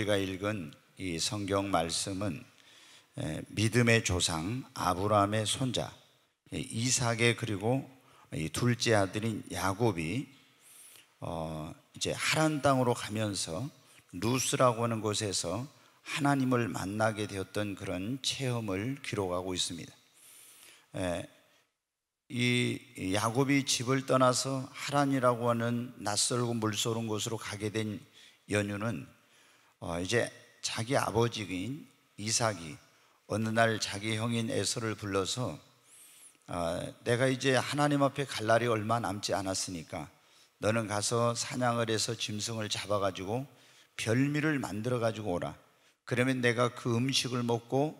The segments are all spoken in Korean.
우리가 읽은 이 성경 말씀은 믿음의 조상 아브라함의 손자 이삭의 그리고 이 둘째 아들인 야곱이 이제 하란 땅으로 가면서 루스라고 하는 곳에서 하나님을 만나게 되었던 그런 체험을 기록하고 있습니다. 이 야곱이 집을 떠나서 하란이라고 하는 낯설고 물소른 곳으로 가게 된 연유는 이제 자기 아버지인 이삭이 어느 날 자기 형인 에서를 불러서 내가 이제 하나님 앞에 갈 날이 얼마 남지 않았으니까 너는 가서 사냥을 해서 짐승을 잡아가지고 별미를 만들어가지고 오라. 그러면 내가 그 음식을 먹고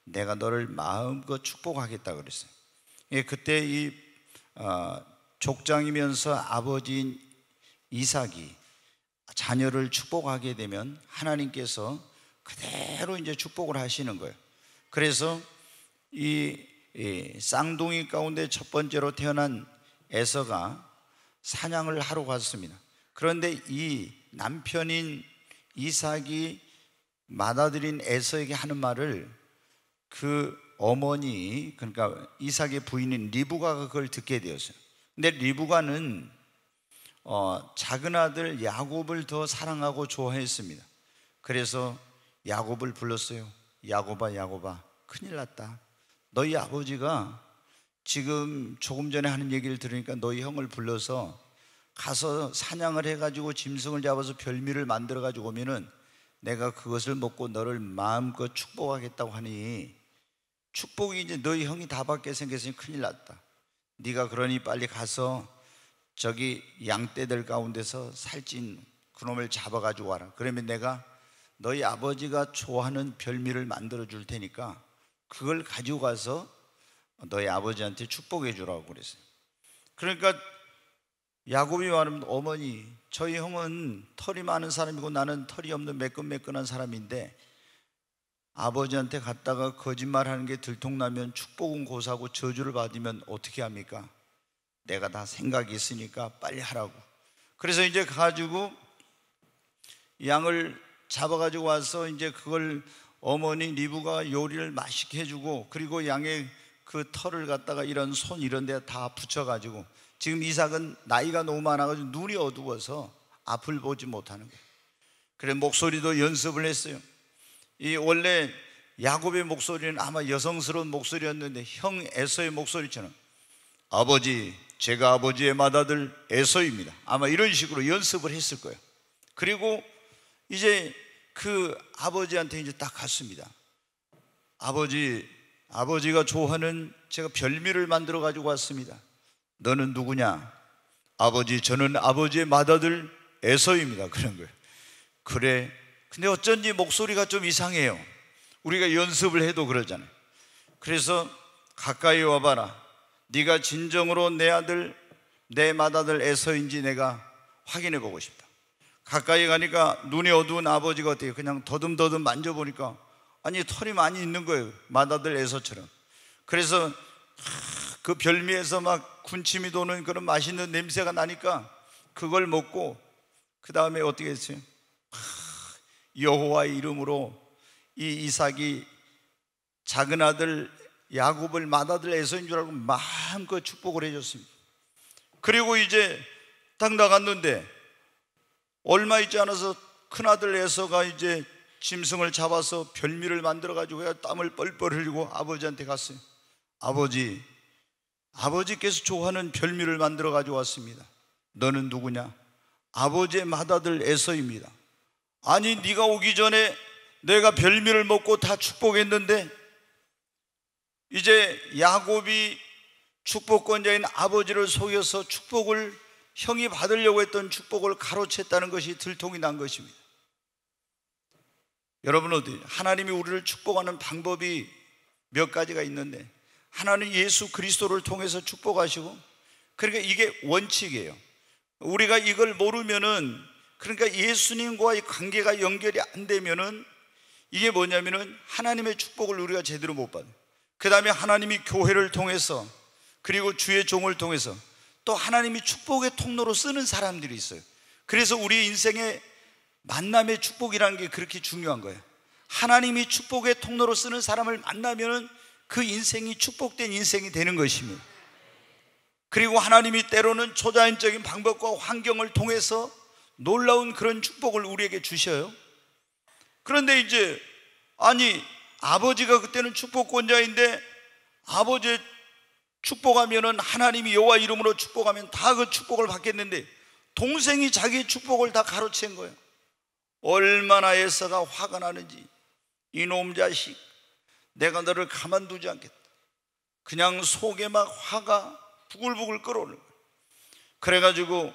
내가 너를 마음껏 축복하겠다 그랬어요. 그때 이 족장이면서 아버지인 이삭이 자녀를 축복하게 되면 하나님께서 그대로 이제 축복을 하시는 거예요. 그래서 이 쌍둥이 가운데 첫 번째로 태어난 에서가 사냥을 하러 갔습니다. 그런데 이 남편인 이삭이 맏아들인 에서에게 하는 말을 그 어머니, 그러니까 이삭의 부인인 리브가가 그걸 듣게 되었어요. 근데 리브가는 작은 아들 야곱을 더 사랑하고 좋아했습니다. 그래서 야곱을 불렀어요. 야곱아, 야곱아, 큰일 났다. 너희 아버지가 지금 조금 전에 하는 얘기를 들으니까 너희 형을 불러서 가서 사냥을 해가지고 짐승을 잡아서 별미를 만들어가지고 오면은 내가 그것을 먹고 너를 마음껏 축복하겠다고 하니 축복이 이제 너희 형이 다 받게 생겼으니 큰일 났다. 네가 그러니 빨리 가서 저기 양떼들 가운데서 살찐 그놈을 잡아가지고 와라. 그러면 내가 너희 아버지가 좋아하는 별미를 만들어 줄 테니까 그걸 가지고 가서 너희 아버지한테 축복해 주라고 그랬어요. 그러니까 야곱이 말하면 어머니, 저희 형은 털이 많은 사람이고 나는 털이 없는 매끈매끈한 사람인데 아버지한테 갔다가 거짓말하는 게 들통나면 축복은 고사하고 저주를 받으면 어떻게 합니까? 내가 다 생각이 있으니까 빨리 하라고. 그래서 이제 가지고 양을 잡아가지고 와서 이제 그걸 어머니 리브가 요리를 맛있게 해주고, 그리고 양의 그 털을 갖다가 이런 손 이런 데 다 붙여가지고, 지금 이삭은 나이가 너무 많아가지고 눈이 어두워서 앞을 보지 못하는 거예요. 그래 목소리도 연습을 했어요. 이 원래 야곱의 목소리는 아마 여성스러운 목소리였는데 형 에서의 목소리처럼 아버지, 제가 아버지의 맏아들 에서입니다, 아마 이런 식으로 연습을 했을 거예요. 그리고 이제 그 아버지한테 이제 딱 갔습니다. 아버지가 좋아하는 제가 별미를 만들어 가지고 왔습니다. 너는 누구냐? 아버지, 저는 아버지의 맏아들 에서입니다. 그런 거예요. 그래, 근데 어쩐지 목소리가 좀 이상해요. 우리가 연습을 해도 그러잖아요. 그래서 가까이 와봐라. 네가 진정으로 내 아들, 내 맏아들 에서인지 내가 확인해 보고 싶다. 가까이 가니까 눈이 어두운 아버지가 어때요? 그냥 더듬더듬 만져보니까 아니 털이 많이 있는 거예요, 맏아들 에서처럼. 그래서 그 별미에서 막 군침이 도는 그런 맛있는 냄새가 나니까 그걸 먹고 그 다음에 어떻게 했어요? 여호와의 이름으로 이 이삭이 작은 아들 야곱을 맏아들 에서인 줄 알고 마음껏 축복을 해줬습니다. 그리고 이제 딱 나갔는데 얼마 있지 않아서 큰아들 에서가 이제 짐승을 잡아서 별미를 만들어 가지고 땀을 뻘뻘 흘리고 아버지한테 갔어요. 아버지께서 좋아하는 별미를 만들어 가지고 왔습니다. 너는 누구냐? 아버지의 맏아들 에서입니다. 아니 네가 오기 전에 내가 별미를 먹고 다 축복했는데 이제 야곱이 축복권자인 아버지를 속여서 축복을 형이 받으려고 했던 축복을 가로챘다는 것이 들통이 난 것입니다. 여러분, 어디 하나님이 우리를 축복하는 방법이 몇 가지가 있는데 하나는 예수 그리스도를 통해서 축복하시고, 그러니까 이게 원칙이에요. 우리가 이걸 모르면은, 그러니까 예수님과의 관계가 연결이 안 되면은 이게 뭐냐면은 하나님의 축복을 우리가 제대로 못 받아요. 그 다음에 하나님이 교회를 통해서 그리고 주의 종을 통해서 또 하나님이 축복의 통로로 쓰는 사람들이 있어요. 그래서 우리 인생에 만남의 축복이라는 게 그렇게 중요한 거예요. 하나님이 축복의 통로로 쓰는 사람을 만나면 그 인생이 축복된 인생이 되는 것입니다. 그리고 하나님이 때로는 초자연적인 방법과 환경을 통해서 놀라운 그런 축복을 우리에게 주셔요. 그런데 이제 아버지가 그때는 축복권자인데, 아버지의 축복하면은 하나님이 여호와 이름으로 축복하면 다 그 축복을 받겠는데, 동생이 자기의 축복을 다 가로챈 거예요. 얼마나 에서가 화가 나는지, 이놈 자식, 내가 너를 가만두지 않겠다. 그냥 속에 막 화가 부글부글 끓어오는 거예요. 그래가지고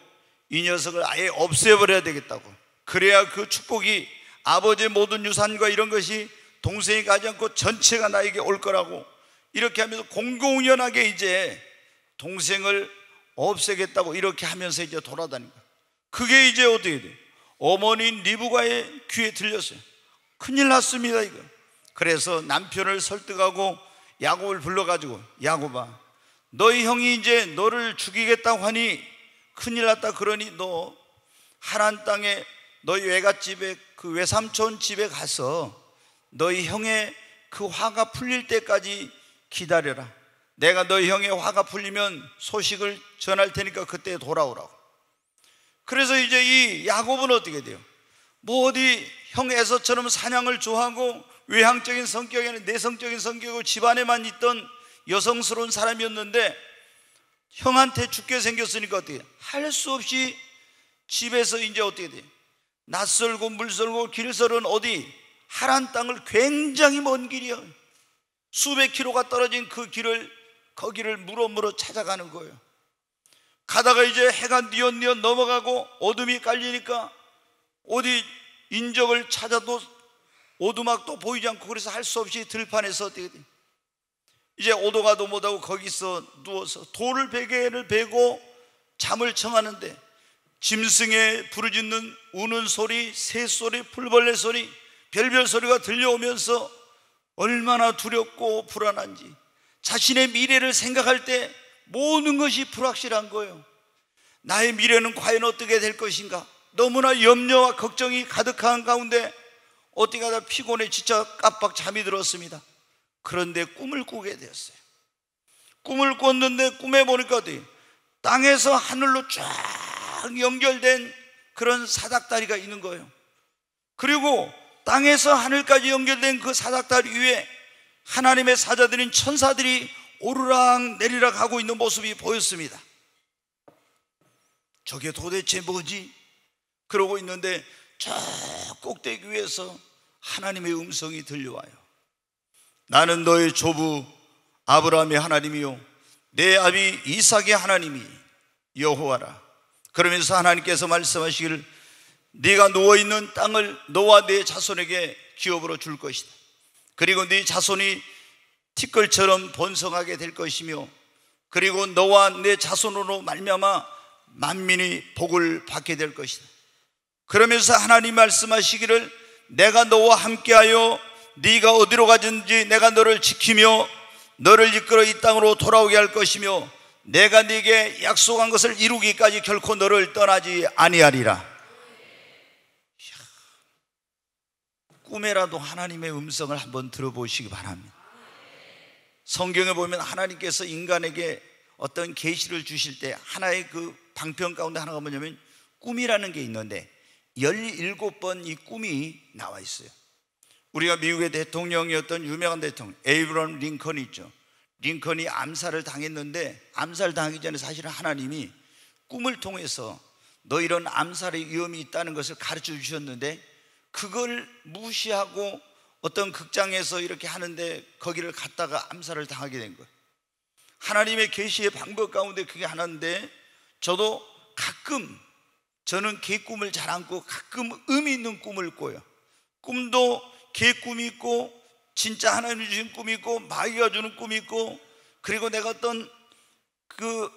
이 녀석을 아예 없애버려야 되겠다고. 그래야 그 축복이, 아버지의 모든 유산과 이런 것이 동생이 가지 않고 전체가 나에게 올 거라고, 이렇게 하면서 공공연하게 이제 동생을 없애겠다고 이렇게 하면서 이제 돌아다닌 거예요. 그게 이제 어떻게 돼요? 어머니인 리브가의 귀에 들렸어요. 큰일 났습니다 이거. 그래서 남편을 설득하고 야곱을 불러가지고, 야곱아, 너희 형이 이제 너를 죽이겠다고 하니 큰일 났다. 그러니 너 하란 땅에 너희 외갓집에, 그 외삼촌 집에 가서 너희 형의 그 화가 풀릴 때까지 기다려라. 내가 너희 형의 화가 풀리면 소식을 전할 테니까 그때 돌아오라고. 그래서 이제 이 야곱은 어떻게 돼요? 뭐 어디 형 에서처럼 사냥을 좋아하고 외향적인 성격이 아니라 내성적인 성격이고 집안에만 있던 여성스러운 사람이었는데, 형한테 죽게 생겼으니까 어떻게 해? 할 수 없이 집에서 이제 어떻게 돼? 낯설고 물설고 길설은 어디 하란 땅을, 굉장히 먼 길이요, 수백 킬로가 떨어진 그 길을, 거기를 물어 찾아가는 거예요. 가다가 이제 해가 뉘엿뉘엿 넘어가고 어둠이 깔리니까 어디 인적을 찾아도 오두막도 보이지 않고, 그래서 할 수 없이 들판에서 어떻게 돼? 이제 오도 가도 못하고 거기서 누워서 돌을 베개를 베고 잠을 청하는데, 짐승의 부르짖는 우는 소리, 새소리, 풀벌레 소리, 별별 소리가 들려오면서 얼마나 두렵고 불안한지, 자신의 미래를 생각할 때 모든 것이 불확실한 거예요. 나의 미래는 과연 어떻게 될 것인가? 너무나 염려와 걱정이 가득한 가운데 어떻게 하다 피곤해 지쳐 깜빡 잠이 들었습니다. 그런데 꿈을 꾸게 되었어요. 꿈을 꿨는데 꿈에 보니까 어디 땅에서 하늘로 쫙 연결된 그런 사닥다리가 있는 거예요. 그리고 땅에서 하늘까지 연결된 그 사닥다리 위에 하나님의 사자들인 천사들이 오르락 내리락 하고 있는 모습이 보였습니다. 저게 도대체 뭐지? 그러고 있는데 저 꼭대기 위에서 하나님의 음성이 들려와요. 나는 너의 조부 아브라함의 하나님이요 내 아비 이삭의 하나님이 여호와라. 그러면서 하나님께서 말씀하시기를 네가 누워있는 땅을 너와 네 자손에게 기업으로 줄 것이다. 그리고 네 자손이 티끌처럼 번성하게 될 것이며, 그리고 너와 내 자손으로 말미암아 만민이 복을 받게 될 것이다. 그러면서 하나님 말씀하시기를 내가 너와 함께하여 네가 어디로 가든지 내가 너를 지키며 너를 이끌어 이 땅으로 돌아오게 할 것이며, 내가 네게 약속한 것을 이루기까지 결코 너를 떠나지 아니하리라. 꿈에라도 하나님의 음성을 한번 들어보시기 바랍니다. 성경에 보면 하나님께서 인간에게 어떤 계시를 주실 때 하나의 그 방편 가운데 하나가 뭐냐면 꿈이라는 게 있는데 17번 이 꿈이 나와 있어요. 우리가 미국의 대통령이었던 유명한 대통령 에이브러함 링컨이 있죠. 링컨이 암살을 당했는데 암살 당하기 전에 사실은 하나님이 꿈을 통해서 너 이런 암살의 위험이 있다는 것을 가르쳐 주셨는데, 그걸 무시하고 어떤 극장에서 이렇게 하는데 거기를 갔다가 암살을 당하게 된 거예요. 하나님의 계시의 방법 가운데 그게 하나인데, 저도 가끔 저는 개꿈을 잘 안 꾸고 가끔 의미 있는 꿈을 꿔요. 꿈도 개꿈이 있고 진짜 하나님이 주신 꿈이 있고 마귀가 주는 꿈이 있고, 그리고 내가 어떤 그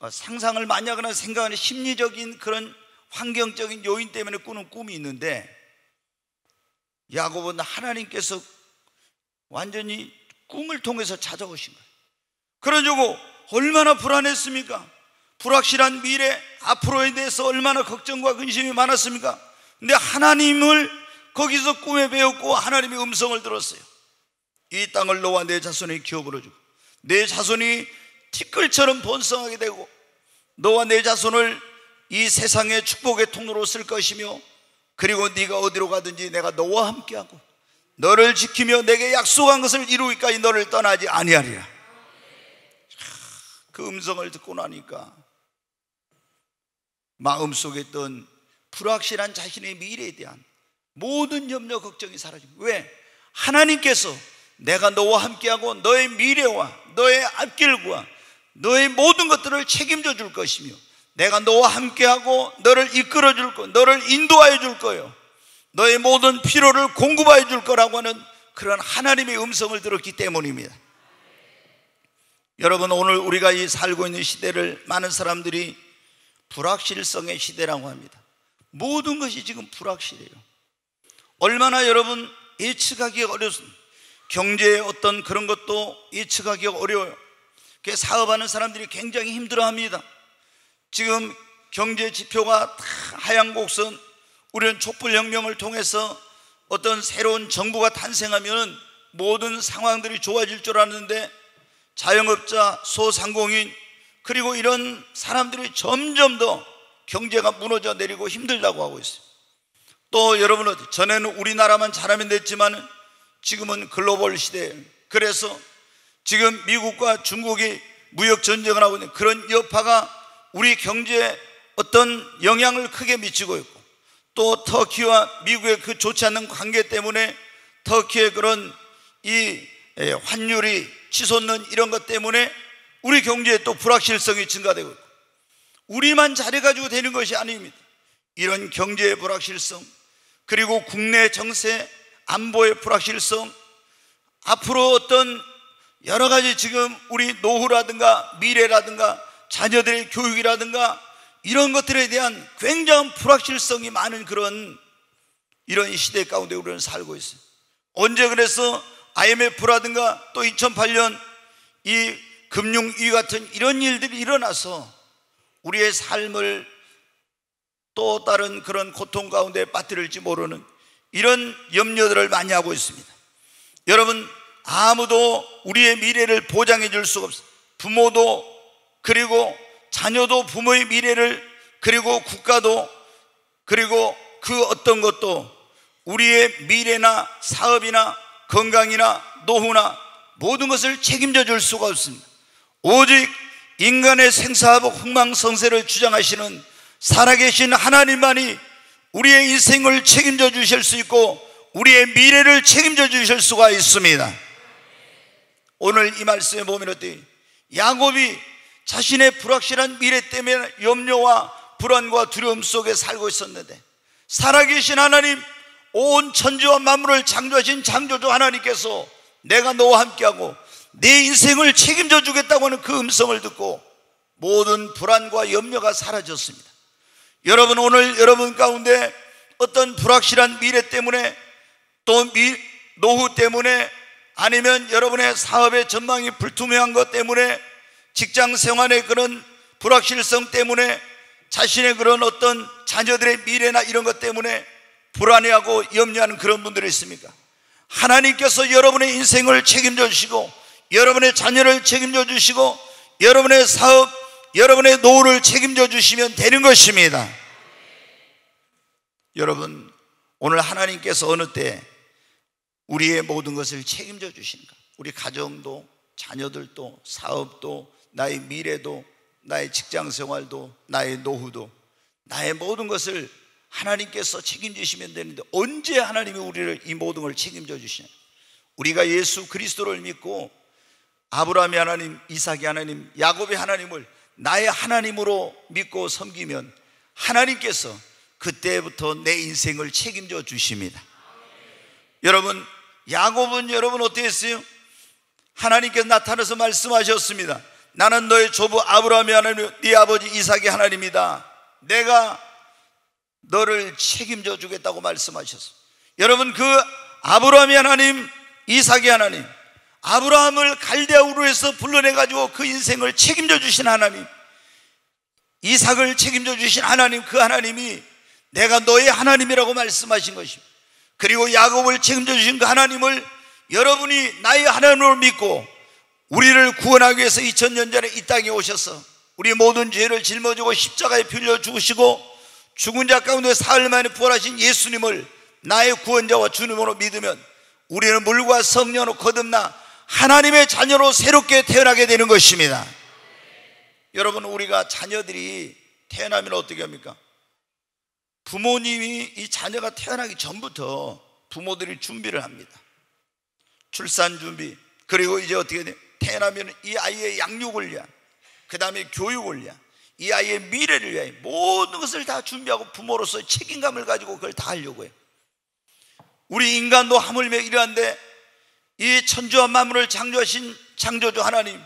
상상을 많이 하거나 생각하는 심리적인 그런 환경적인 요인 때문에 꾸는 꿈이 있는데, 야곱은 하나님께서 완전히 꿈을 통해서 찾아오신 거예요. 그래가지고 얼마나 불안했습니까? 불확실한 미래 앞으로에 대해서 얼마나 걱정과 근심이 많았습니까? 근데 하나님을 거기서 꿈에 배웠고 하나님의 음성을 들었어요. 이 땅을 너와 내 자손의 기업으로 주고 내 자손이 티끌처럼 번성하게 되고 너와 내 자손을 이 세상의 축복의 통로로 쓸 것이며 그리고 네가 어디로 가든지 내가 너와 함께하고 너를 지키며 내게 약속한 것을 이루기까지 너를 떠나지 아니하리라. 그 음성을 듣고 나니까 마음속에 있던 불확실한 자신의 미래에 대한 모든 염려 걱정이 사라지고, 왜? 하나님께서 내가 너와 함께하고 너의 미래와 너의 앞길과 너의 모든 것들을 책임져 줄 것이며 내가 너와 함께하고 너를 이끌어 줄 거, 너를 인도하여 줄 거요, 너의 모든 필요를 공급하여 줄 거라고 하는 그런 하나님의 음성을 들었기 때문입니다. 여러분, 오늘 우리가 이 살고 있는 시대를 많은 사람들이 불확실성의 시대라고 합니다. 모든 것이 지금 불확실해요. 얼마나 여러분 예측하기가 어렵습니다. 경제의 어떤 그런 것도 예측하기가 어려워요. 그래서 사업하는 사람들이 굉장히 힘들어합니다. 지금 경제 지표가 다 하향 곡선, 우리는 촛불혁명을 통해서 어떤 새로운 정부가 탄생하면 모든 상황들이 좋아질 줄 알았는데 자영업자, 소상공인 그리고 이런 사람들이 점점 더 경제가 무너져 내리고 힘들다고 하고 있어요. 또 여러분, 전에는 우리나라만 잘하면 됐지만 지금은 글로벌 시대예요. 그래서 지금 미국과 중국이 무역 전쟁을 하고 있는 그런 여파가 우리 경제에 어떤 영향을 크게 미치고 있고, 또 터키와 미국의 그 좋지 않는 관계 때문에 터키의 그런 이 환율이 치솟는 이런 것 때문에 우리 경제에 또 불확실성이 증가되고 있고, 우리만 잘해가지고 되는 것이 아닙니다. 이런 경제의 불확실성, 그리고 국내 정세, 안보의 불확실성, 앞으로 어떤 여러 가지 지금 우리 노후라든가 미래라든가 자녀들의 교육이라든가 이런 것들에 대한 굉장한 불확실성이 많은 그런 이런 시대 가운데 우리는 살고 있어요. 언제 그래서 IMF라든가 또 2008년 이 금융위기 같은 이런 일들이 일어나서 우리의 삶을 또 다른 그런 고통 가운데 빠뜨릴지 모르는 이런 염려들을 많이 하고 있습니다. 여러분, 아무도 우리의 미래를 보장해 줄 수가 없어요. 부모도, 그리고 자녀도 부모의 미래를, 그리고 국가도, 그리고 그 어떤 것도 우리의 미래나 사업이나 건강이나 노후나 모든 것을 책임져 줄 수가 없습니다. 오직 인간의 생사하고 흥망성쇠를 주장하시는 살아계신 하나님만이 우리의 인생을 책임져 주실 수 있고 우리의 미래를 책임져 주실 수가 있습니다. 오늘 이 말씀에 보면 어때요? 야곱이 자신의 불확실한 미래 때문에 염려와 불안과 두려움 속에 살고 있었는데, 살아계신 하나님, 온 천지와 만물을 창조하신 창조주 하나님께서 내가 너와 함께하고 내 인생을 책임져 주겠다고 하는 그 음성을 듣고 모든 불안과 염려가 사라졌습니다. 여러분, 오늘 여러분 가운데 어떤 불확실한 미래 때문에, 또 노후 때문에, 아니면 여러분의 사업의 전망이 불투명한 것 때문에, 직장 생활의 그런 불확실성 때문에, 자신의 그런 어떤 자녀들의 미래나 이런 것 때문에 불안해하고 염려하는 그런 분들이 있습니까? 하나님께서 여러분의 인생을 책임져 주시고 여러분의 자녀를 책임져 주시고 여러분의 사업, 여러분의 노후를 책임져 주시면 되는 것입니다. 여러분, 오늘 하나님께서 어느 때 우리의 모든 것을 책임져 주시는가? 우리 가정도, 자녀들도, 사업도, 나의 미래도, 나의 직장 생활도, 나의 노후도, 나의 모든 것을 하나님께서 책임지시면 되는데 언제 하나님이 우리를 이 모든 걸 책임져 주시냐? 우리가 예수 그리스도를 믿고 아브라함의 하나님, 이삭의 하나님, 야곱의 하나님을 나의 하나님으로 믿고 섬기면 하나님께서 그때부터 내 인생을 책임져 주십니다. 여러분, 야곱은 여러분 어떻게 했어요? 하나님께서 나타나서 말씀하셨습니다. 나는 너의 조부 아브라함의 하나님, 네 아버지 이삭의 하나님이다. 내가 너를 책임져 주겠다고 말씀하셨어요. 여러분, 그 아브라함의 하나님, 이삭의 하나님, 아브라함을 갈대아 우르에서 불러내가지고 그 인생을 책임져 주신 하나님, 이삭을 책임져 주신 하나님, 그 하나님이 내가 너의 하나님이라고 말씀하신 것입니다. 그리고 야곱을 책임져 주신 그 하나님을 여러분이 나의 하나님으로 믿고 우리를 구원하기 위해서 2000년 전에 이 땅에 오셔서 우리 모든 죄를 짊어지고 십자가에 빌려 죽으시고 죽은 자 가운데 사흘 만에 부활하신 예수님을 나의 구원자와 주님으로 믿으면 우리는 물과 성령으로 거듭나 하나님의 자녀로 새롭게 태어나게 되는 것입니다. 여러분, 우리가 자녀들이 태어나면 어떻게 합니까? 부모님이 이 자녀가 태어나기 전부터 부모들이 준비를 합니다. 출산 준비, 그리고 이제 어떻게 돼요? 태어나면 이 아이의 양육을 위한, 그 다음에 교육을 위한, 이 아이의 미래를 위해 모든 것을 다 준비하고 부모로서 책임감을 가지고 그걸 다 하려고 해요. 우리 인간도 하물며 이러한데 이 천지와 만물을 창조하신 창조주 하나님,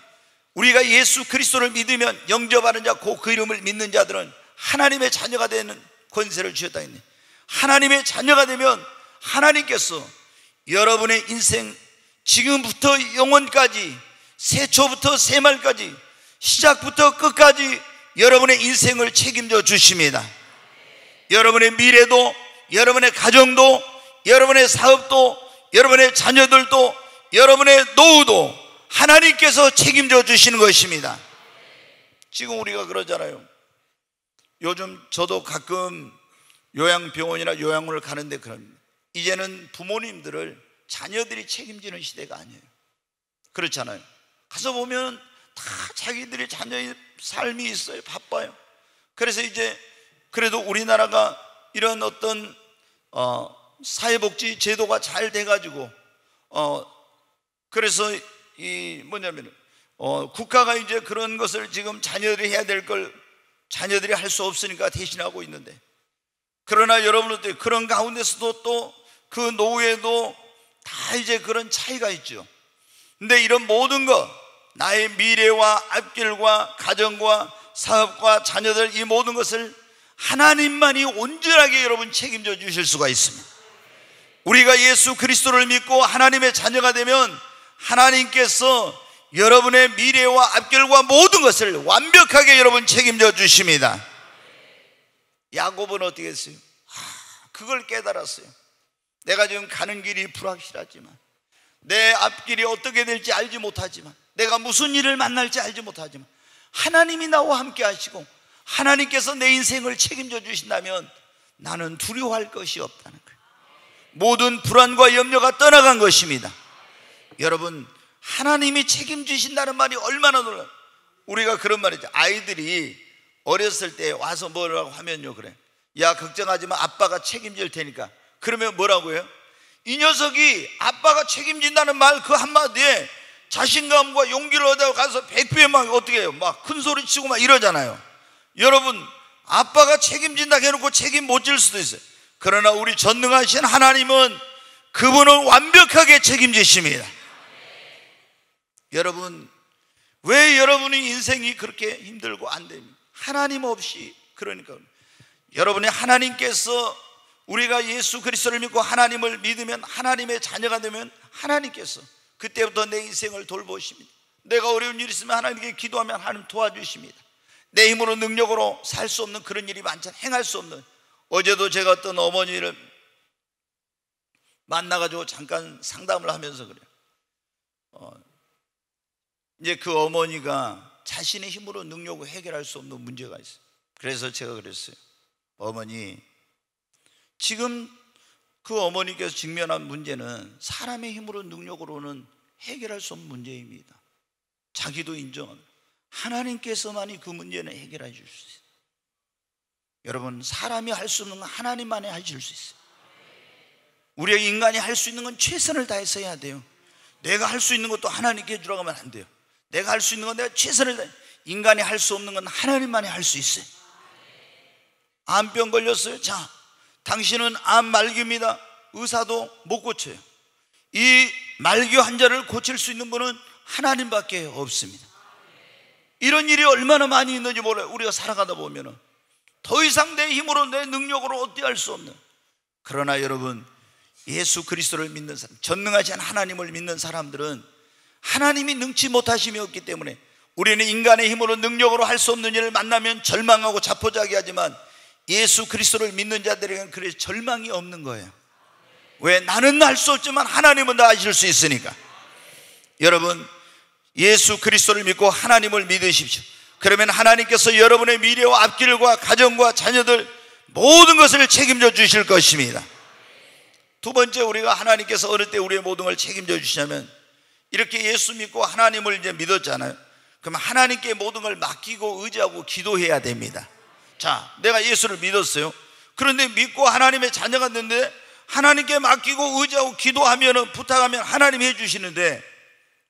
우리가 예수 그리스도를 믿으면 영접하는 자, 그 이름을 믿는 자들은 하나님의 자녀가 되는 권세를 주셨다 했네. 하나님의 자녀가 되면 하나님께서 여러분의 인생 지금부터 영원까지, 세초부터 세말까지, 시작부터 끝까지 여러분의 인생을 책임져 주십니다. 여러분의 미래도, 여러분의 가정도, 여러분의 사업도, 여러분의 자녀들도, 여러분의 노후도 하나님께서 책임져 주시는 것입니다. 지금 우리가 그러잖아요. 요즘 저도 가끔 요양병원이나 요양원을 가는데 그럽니다. 이제는 부모님들을 자녀들이 책임지는 시대가 아니에요. 그렇잖아요. 가서 보면 다 자기들의 자녀의 삶이 있어요. 바빠요. 그래서 이제 그래도 우리나라가 이런 어떤 사회복지 제도가 잘 돼가지고 그래서 이 뭐냐면 국가가 이제 그런 것을 지금 자녀들이 해야 될 걸 자녀들이 할 수 없으니까 대신하고 있는데, 그러나 여러분들 그런 가운데서도 또 그 노후에도 다 이제 그런 차이가 있죠. 근데 이런 모든 것, 나의 미래와 앞길과 가정과 사업과 자녀들, 이 모든 것을 하나님만이 온전하게 여러분 책임져 주실 수가 있습니다. 우리가 예수 그리스도를 믿고 하나님의 자녀가 되면 하나님께서 여러분의 미래와 앞길과 모든 것을 완벽하게 여러분 책임져 주십니다. 야곱은 어떻게 했어요? 그걸 깨달았어요. 내가 지금 가는 길이 불확실하지만, 내 앞길이 어떻게 될지 알지 못하지만, 내가 무슨 일을 만날지 알지 못하지만 하나님이 나와 함께 하시고 하나님께서 내 인생을 책임져 주신다면 나는 두려워할 것이 없다는 거예요. 모든 불안과 염려가 떠나간 것입니다. 여러분, 하나님이 책임지신다는 말이 얼마나 놀라요. 우리가 그런 말이죠. 아이들이 어렸을 때 와서 뭐라고 하면요, 그래, 야 걱정하지 마, 아빠가 책임질 테니까. 그러면 뭐라고 해요? 이 녀석이 아빠가 책임진다는 말 그 한마디에 자신감과 용기를 얻어 가서 100배 막 어떻게 해요? 막 큰 소리 치고 막 이러잖아요. 여러분, 아빠가 책임진다 해놓고 책임 못 질 수도 있어요. 그러나 우리 전능하신 하나님은 그분은 완벽하게 책임지십니다. 여러분, 왜 여러분의 인생이 그렇게 힘들고 안 됩니까? 하나님 없이. 그러니까 여러분의 하나님께서, 우리가 예수 그리스도를 믿고 하나님을 믿으면, 하나님의 자녀가 되면 하나님께서 그때부터 내 인생을 돌보십니다. 내가 어려운 일이 있으면 하나님께 기도하면 하나님 도와주십니다. 내 힘으로 능력으로 살 수 없는 그런 일이 많잖아요. 행할 수 없는. 어제도 제가 어떤 어머니를 만나가지고 잠깐 상담을 하면서 그래요. 이제 그 어머니가 자신의 힘으로 능력으로 해결할 수 없는 문제가 있어요. 그래서 제가 그랬어요. 어머니, 지금 그 어머니께서 직면한 문제는 사람의 힘으로 능력으로는 해결할 수 없는 문제입니다. 자기도 인정합니다. 하나님께서만이 그 문제는 해결해 줄 수 있어요. 여러분, 사람이 할 수 없는 건 하나님만이 하실 수 있어요. 우리가 인간이 할 수 있는 건 최선을 다해서 해야 돼요. 내가 할 수 있는 것도 하나님께 해주라고 하면 안 돼요. 내가 할 수 있는 건 내가 최선을 다해. 인간이 할 수 없는 건 하나님만이 할 수 있어요. 암병 걸렸어요. 자, 당신은 암 말기입니다. 의사도 못 고쳐요. 이 말기 환자를 고칠 수 있는 분은 하나님밖에 없습니다. 이런 일이 얼마나 많이 있는지 몰라요. 우리가 살아가다 보면은 더 이상 내 힘으로, 내 능력으로 어떻게 할 수 없는. 그러나 여러분, 예수 그리스도를 믿는 사람, 전능하신 하나님을 믿는 사람들은 하나님이 능치 못하심이 없기 때문에, 우리는 인간의 힘으로 능력으로 할 수 없는 일을 만나면 절망하고 자포자기하지만 예수 그리스도를 믿는 자들에게는 그래 절망이 없는 거예요. 왜? 나는 알 수 없지만 하나님은 다 아실 수 있으니까. 여러분, 예수 그리스도를 믿고 하나님을 믿으십시오. 그러면 하나님께서 여러분의 미래와 앞길과 가정과 자녀들 모든 것을 책임져 주실 것입니다. 두 번째, 우리가 하나님께서 어느 때 우리의 모든 걸 책임져 주시냐면, 이렇게 예수 믿고 하나님을 이제 믿었잖아요. 그러면 하나님께 모든 걸 맡기고 의지하고 기도해야 됩니다. 자, 내가 예수를 믿었어요. 그런데 믿고 하나님의 자녀가 됐는데 하나님께 맡기고 의지하고 기도하면, 부탁하면 하나님이 해주시는데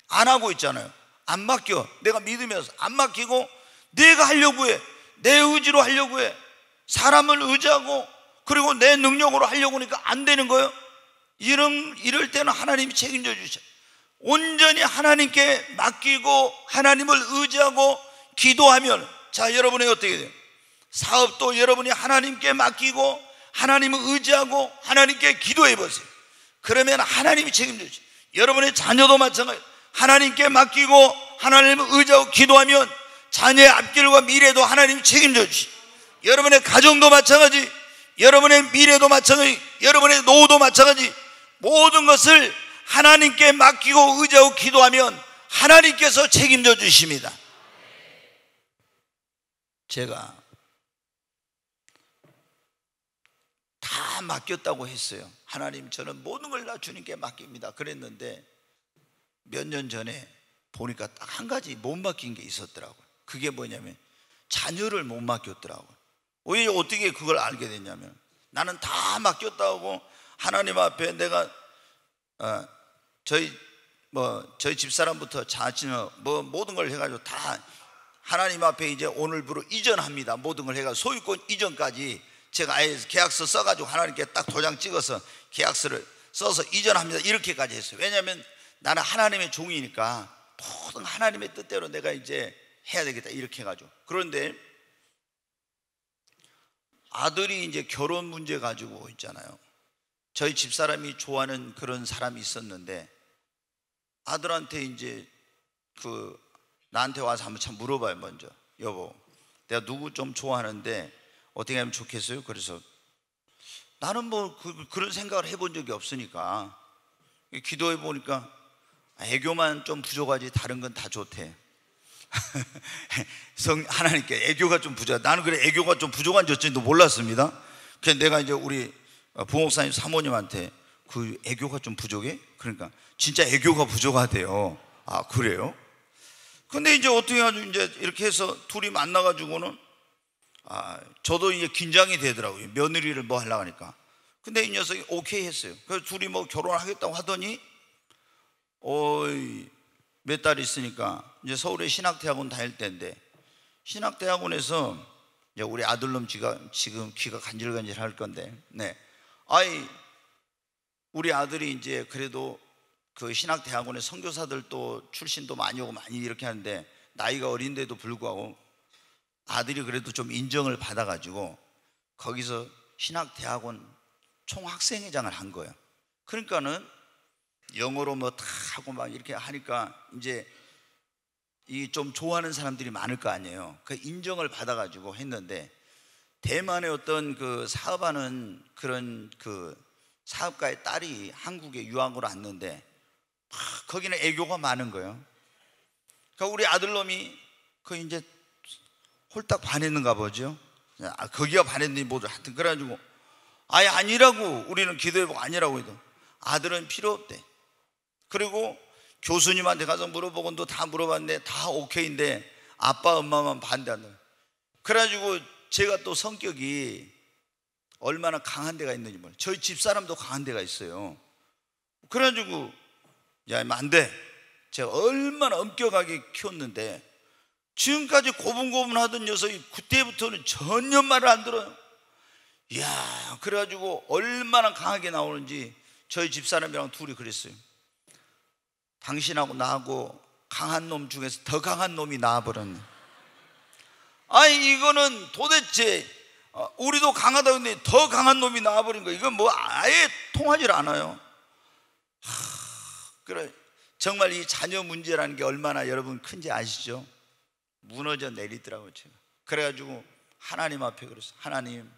안 하고 있잖아요. 안 맡겨. 내가 믿으면서 안 맡기고 내가 하려고 해. 내 의지로 하려고 해. 사람을 의지하고 그리고 내 능력으로 하려고 하니까 안 되는 거예요. 이럴 때는 하나님이 책임져 주셔. 온전히 하나님께 맡기고 하나님을 의지하고 기도하면, 자, 여러분이 어떻게 돼요? 사업도 여러분이 하나님께 맡기고 하나님을 의지하고 하나님께 기도해 보세요. 그러면 하나님이 책임져 주셔. 여러분의 자녀도 마찬가지. 하나님께 맡기고 하나님을 의지하고 기도하면 자녀의 앞길과 미래도 하나님이 책임져 주시고, 여러분의 가정도 마찬가지, 여러분의 미래도 마찬가지, 여러분의 노후도 마찬가지, 모든 것을 하나님께 맡기고 의지하고 기도하면 하나님께서 책임져 주십니다. 제가 다 맡겼다고 했어요. 하나님, 저는 모든 걸 다 주님께 맡깁니다 그랬는데 몇 년 전에 보니까 딱 한 가지 못 맡긴 게 있었더라고요. 그게 뭐냐면 자녀를 못 맡겼더라고요. 오히려 어떻게 그걸 알게 됐냐면, 나는 다 맡겼다고 하나님 앞에 내가 저희 집사람부터 자녀 모든 걸 해가지고 다 하나님 앞에 이제 오늘부로 이전합니다. 모든 걸 해가지고 소유권 이전까지 제가 아예 계약서 써가지고 하나님께 딱 도장 찍어서 계약서를 써서 이전합니다. 이렇게까지 했어요. 왜냐하면 나는 하나님의 종이니까 모든 하나님의 뜻대로 내가 이제 해야 되겠다 이렇게 해가지고. 그런데 아들이 이제 결혼 문제 가지고 있잖아요. 저희 집사람이 좋아하는 그런 사람이 있었는데 아들한테 이제 나한테 와서 한번 참 물어봐요. 먼저, 여보, 내가 누구 좀 좋아하는데 어떻게 하면 좋겠어요? 그래서 나는 뭐 그런 생각을 해본 적이 없으니까 기도해 보니까 애교만 좀 부족하지 다른 건 다 좋대. 하나님께 애교가 좀 부족하다. 나는 그래 애교가 좀 부족한 줄도 몰랐습니다. 그래서 내가 이제 우리 부목사님 사모님한테 그 애교가 좀 부족해? 그러니까 진짜 애교가 부족하대요. 아, 그래요? 근데 이제 어떻게 해가지고 이제 이렇게 해서 둘이 만나가지고는 저도 이제 긴장이 되더라고요. 며느리를 뭐 하려고 하니까. 근데 이 녀석이 오케이 했어요. 그래서 둘이 뭐 결혼하겠다고 하더니 몇 달 있으니까 이제 서울에 신학대학원 다닐 때인데, 신학대학원에서 이제 우리 아들놈 지금 귀가 간질간질 할 건데, 네, 우리 아들이 이제 그래도 그 신학대학원에 선교사들도 출신도 많이 오고 많이 이렇게 하는데 나이가 어린데도 불구하고 아들이 그래도 좀 인정을 받아가지고 거기서 신학대학원 총학생회장을 한 거예요. 그러니까는 영어로 뭐 다 하고 막 이렇게 하니까 이제 이 좀 좋아하는 사람들이 많을 거 아니에요. 그 인정을 받아가지고 했는데, 대만의 어떤 그 사업하는 그런 그 사업가의 딸이 한국에 유학으로 왔는데 거기는 애교가 많은 거예요. 그러니까 우리 아들놈이 그 이제 홀딱 반했는가 보죠. 거기가 반했는지 뭐죠. 하여튼 그래가지고 아예 아니라고, 우리는 기도해보고 아니라고 해도 아들은 필요 없대. 그리고 교수님한테 가서 물어보고 또 다 물어봤는데 다 오케이인데 아빠 엄마만 반대한다. 그래가지고 제가 또 성격이 얼마나 강한 데가 있는지 몰라요. 저희 집사람도 강한 데가 있어요. 그래가지고 야, 이거 안 돼. 제가 얼마나 엄격하게 키웠는데 지금까지 고분고분하던 녀석이 그때부터는 전혀 말을 안 들어요. 이야, 그래가지고 얼마나 강하게 나오는지 저희 집사람이랑 둘이 그랬어요. 당신하고 나하고 강한 놈 중에서 더 강한 놈이 나와버렸네. 이거는 도대체 우리도 강하다고 했는데 더 강한 놈이 나와버린 거예요. 이건 뭐 아예 통하질 않아요. 그래, 정말 이 자녀 문제라는 게 얼마나 여러분 큰지 아시죠? 무너져 내리더라고요. 제가 그래가지고 하나님 앞에 그랬어요. 하나님,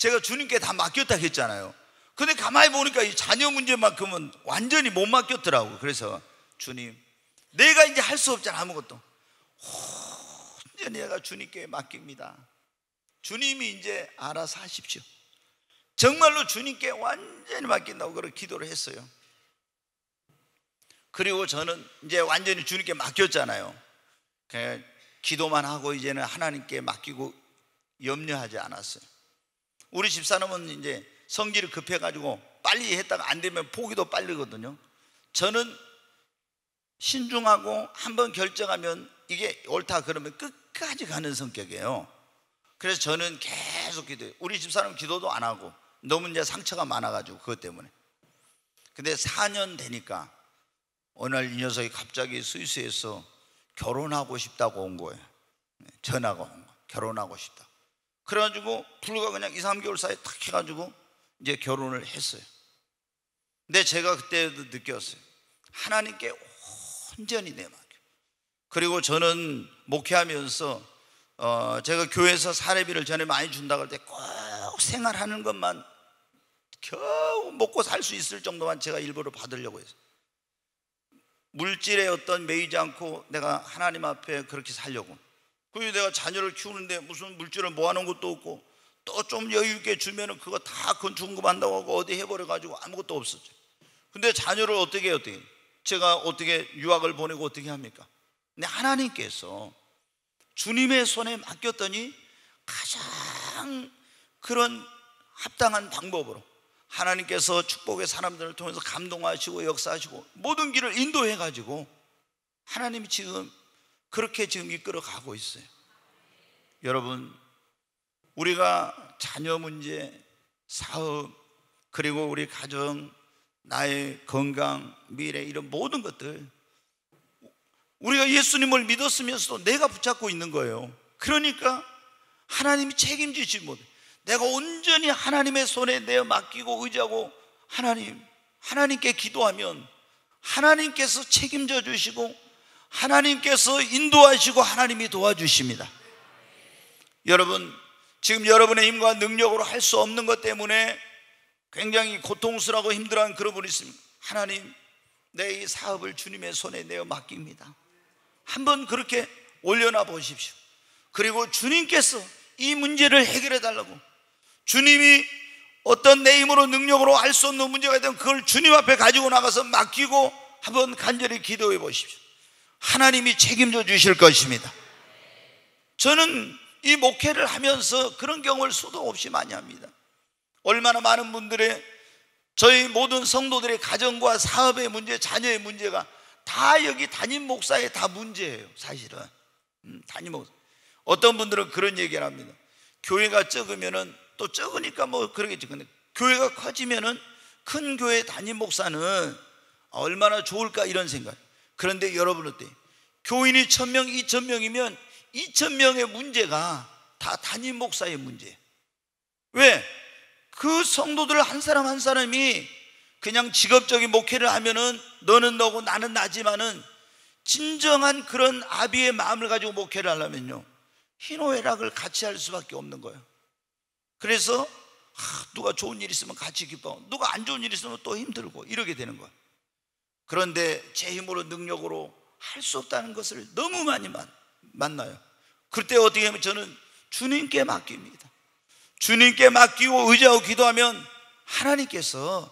제가 주님께 다 맡겼다 했잖아요. 근데 가만히 보니까 이 자녀 문제만큼은 완전히 못 맡겼더라고요. 그래서 주님, 내가 이제 할 수 없잖아. 아무것도 온전히 내가 주님께 맡깁니다. 주님이 이제 알아서 하십시오. 정말로 주님께 완전히 맡긴다고 그렇게 기도를 했어요. 그리고 저는 이제 완전히 주님께 맡겼잖아요. 그냥 기도만 하고 이제는 하나님께 맡기고 염려하지 않았어요. 우리 집사람은 이제 성질이 급해가지고 빨리 했다가 안 되면 포기도 빠르거든요. 저는 신중하고 한번 결정하면 이게 옳다 그러면 끝까지 가는 성격이에요. 그래서 저는 계속 기도해요. 우리 집사람은 기도도 안 하고 너무 이제 상처가 많아가지고 그것 때문에. 근데 4년 되니까 어느 날 이 녀석이 갑자기 스위스에서 결혼하고 싶다고 온 거예요. 전화가 온 거예요. 결혼하고 싶다. 그래가지고 불과 그냥 2, 3개월 사이에 탁 해가지고 이제 결혼을 했어요. 근데 제가 그때도 느꼈어요. 하나님께 온전히 내 맡겨. 그리고 저는 목회하면서 제가 교회에서 사례비를 전에 많이 준다고 할 때 꼭 생활하는 것만 겨우 먹고 살 수 있을 정도만 제가 일부러 받으려고 했어요. 물질에 어떤 매이지 않고 내가 하나님 앞에 그렇게 살려고. 그리고 내가 자녀를 키우는데 무슨 물질을 모아놓은 것도 없고 또 좀 여유 있게 주면은 그거 다 건축금 한다고 하고 어디 해버려가지고 아무것도 없었죠. 근데 자녀를 어떻게 제가 어떻게 유학을 보내고 어떻게 합니까? 근데 하나님께서 주님의 손에 맡겼더니 가장 그런 합당한 방법으로 하나님께서 축복의 사람들을 통해서 감동하시고 역사하시고 모든 길을 인도해가지고 하나님이 지금 그렇게 지금 이끌어 가고 있어요. 여러분, 우리가 자녀 문제, 사업, 그리고 우리 가정, 나의 건강, 미래 이런 모든 것들 우리가 예수님을 믿었으면서도 내가 붙잡고 있는 거예요. 그러니까 하나님이 책임지지 못해. 내가 온전히 하나님의 손에 내어 맡기고 의지하고 하나님께 기도하면 하나님께서 책임져 주시고 하나님께서 인도하시고 하나님이 도와주십니다. 여러분, 지금 여러분의 힘과 능력으로 할 수 없는 것 때문에 굉장히 고통스러워하고 힘들어하는 그런 분이 있습니다. 하나님, 내 이 사업을 주님의 손에 내어 맡깁니다. 한번 그렇게 올려놔 보십시오. 그리고 주님께서 이 문제를 해결해 달라고, 주님이 어떤 내 힘으로 능력으로 할 수 없는 문제가 있다면 그걸 주님 앞에 가지고 나가서 맡기고 한번 간절히 기도해 보십시오. 하나님이 책임져 주실 것입니다. 저는 이 목회를 하면서 그런 경험을 수도 없이 많이 합니다. 얼마나 많은 분들의, 저희 모든 성도들의 가정과 사업의 문제, 자녀의 문제가 다 여기 담임 목사의 다 문제예요. 사실은 담임 목사. 어떤 분들은 그런 얘기를 합니다. 교회가 적으면은 또 적으니까 뭐 그러겠지. 근데 교회가 커지면은 큰 교회 담임 목사는 얼마나 좋을까 이런 생각. 그런데 여러분 어때요? 교인이 1000명, 2000명이면 2000명의 문제가 다 담임 목사의 문제예요. 왜? 그 성도들 한 사람 한 사람이 그냥 직업적인 목회를 하면은 너는 너고 나는 나지만은 진정한 그런 아비의 마음을 가지고 목회를 하려면요, 희노애락을 같이 할 수밖에 없는 거예요. 그래서 누가 좋은 일 있으면 같이 기뻐하고 누가 안 좋은 일 있으면 또 힘들고 이러게 되는 거예요. 그런데 제 힘으로 능력으로 할 수 없다는 것을 너무 많이 만나요. 그때 어떻게 하면 저는 주님께 맡깁니다. 주님께 맡기고 의지하고 기도하면 하나님께서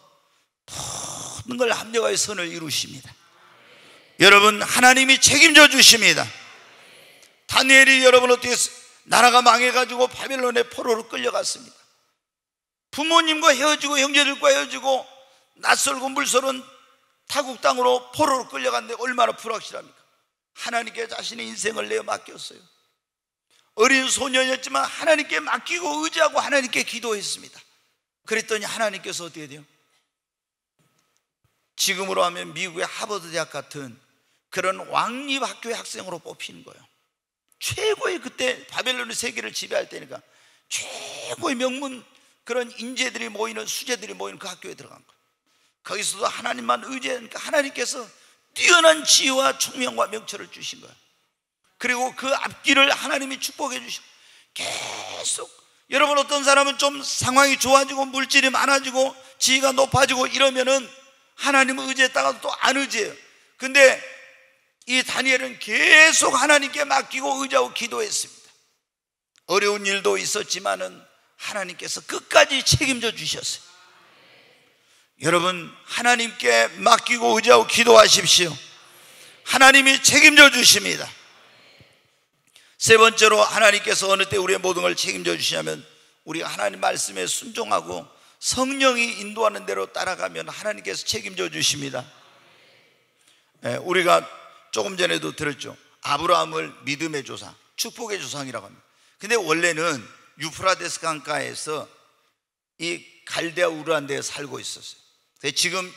모든 걸 합력하여 선을 이루십니다. 여러분, 하나님이 책임져 주십니다. 다니엘이 여러분 어떻게 나라가 망해가지고 바벨론의 포로로 끌려갔습니다. 부모님과 헤어지고 형제들과 헤어지고 낯설고 물설은 타국 땅으로 포로로 끌려갔는데 얼마나 불확실합니까? 하나님께 자신의 인생을 내어 맡겼어요. 어린 소년이었지만 하나님께 맡기고 의지하고 하나님께 기도했습니다. 그랬더니 하나님께서 어떻게 돼요? 지금으로 하면 미국의 하버드 대학 같은 그런 왕립 학교의 학생으로 뽑히는 거예요. 최고의, 그때 바벨론의 세계를 지배할 때니까 최고의 명문 그런 인재들이 모이는, 수재들이 모이는 그 학교에 들어간 거예요. 거기서도 하나님만 의지하니까 하나님께서 뛰어난 지혜와 총명과 명철을 주신 거예요. 그리고 그 앞길을 하나님이 축복해 주시고 계속 여러분, 어떤 사람은 좀 상황이 좋아지고 물질이 많아지고 지위가 높아지고 이러면은 하나님을 의지했다가도 또 안 의지해요. 근데 이 다니엘은 계속 하나님께 맡기고 의지하고 기도했습니다. 어려운 일도 있었지만은 하나님께서 끝까지 책임져 주셨어요. 여러분, 하나님께 맡기고 의지하고 기도하십시오. 하나님이 책임져 주십니다. 세 번째로, 하나님께서 어느 때 우리의 모든 걸 책임져 주시냐면, 우리가 하나님 말씀에 순종하고 성령이 인도하는 대로 따라가면 하나님께서 책임져 주십니다. 우리가 조금 전에도 들었죠. 아브라함을 믿음의 조상, 축복의 조상이라고 합니다. 근데 원래는 유프라데스 강가에서 이 갈대아 우르한 데에 살고 있었어요. 지금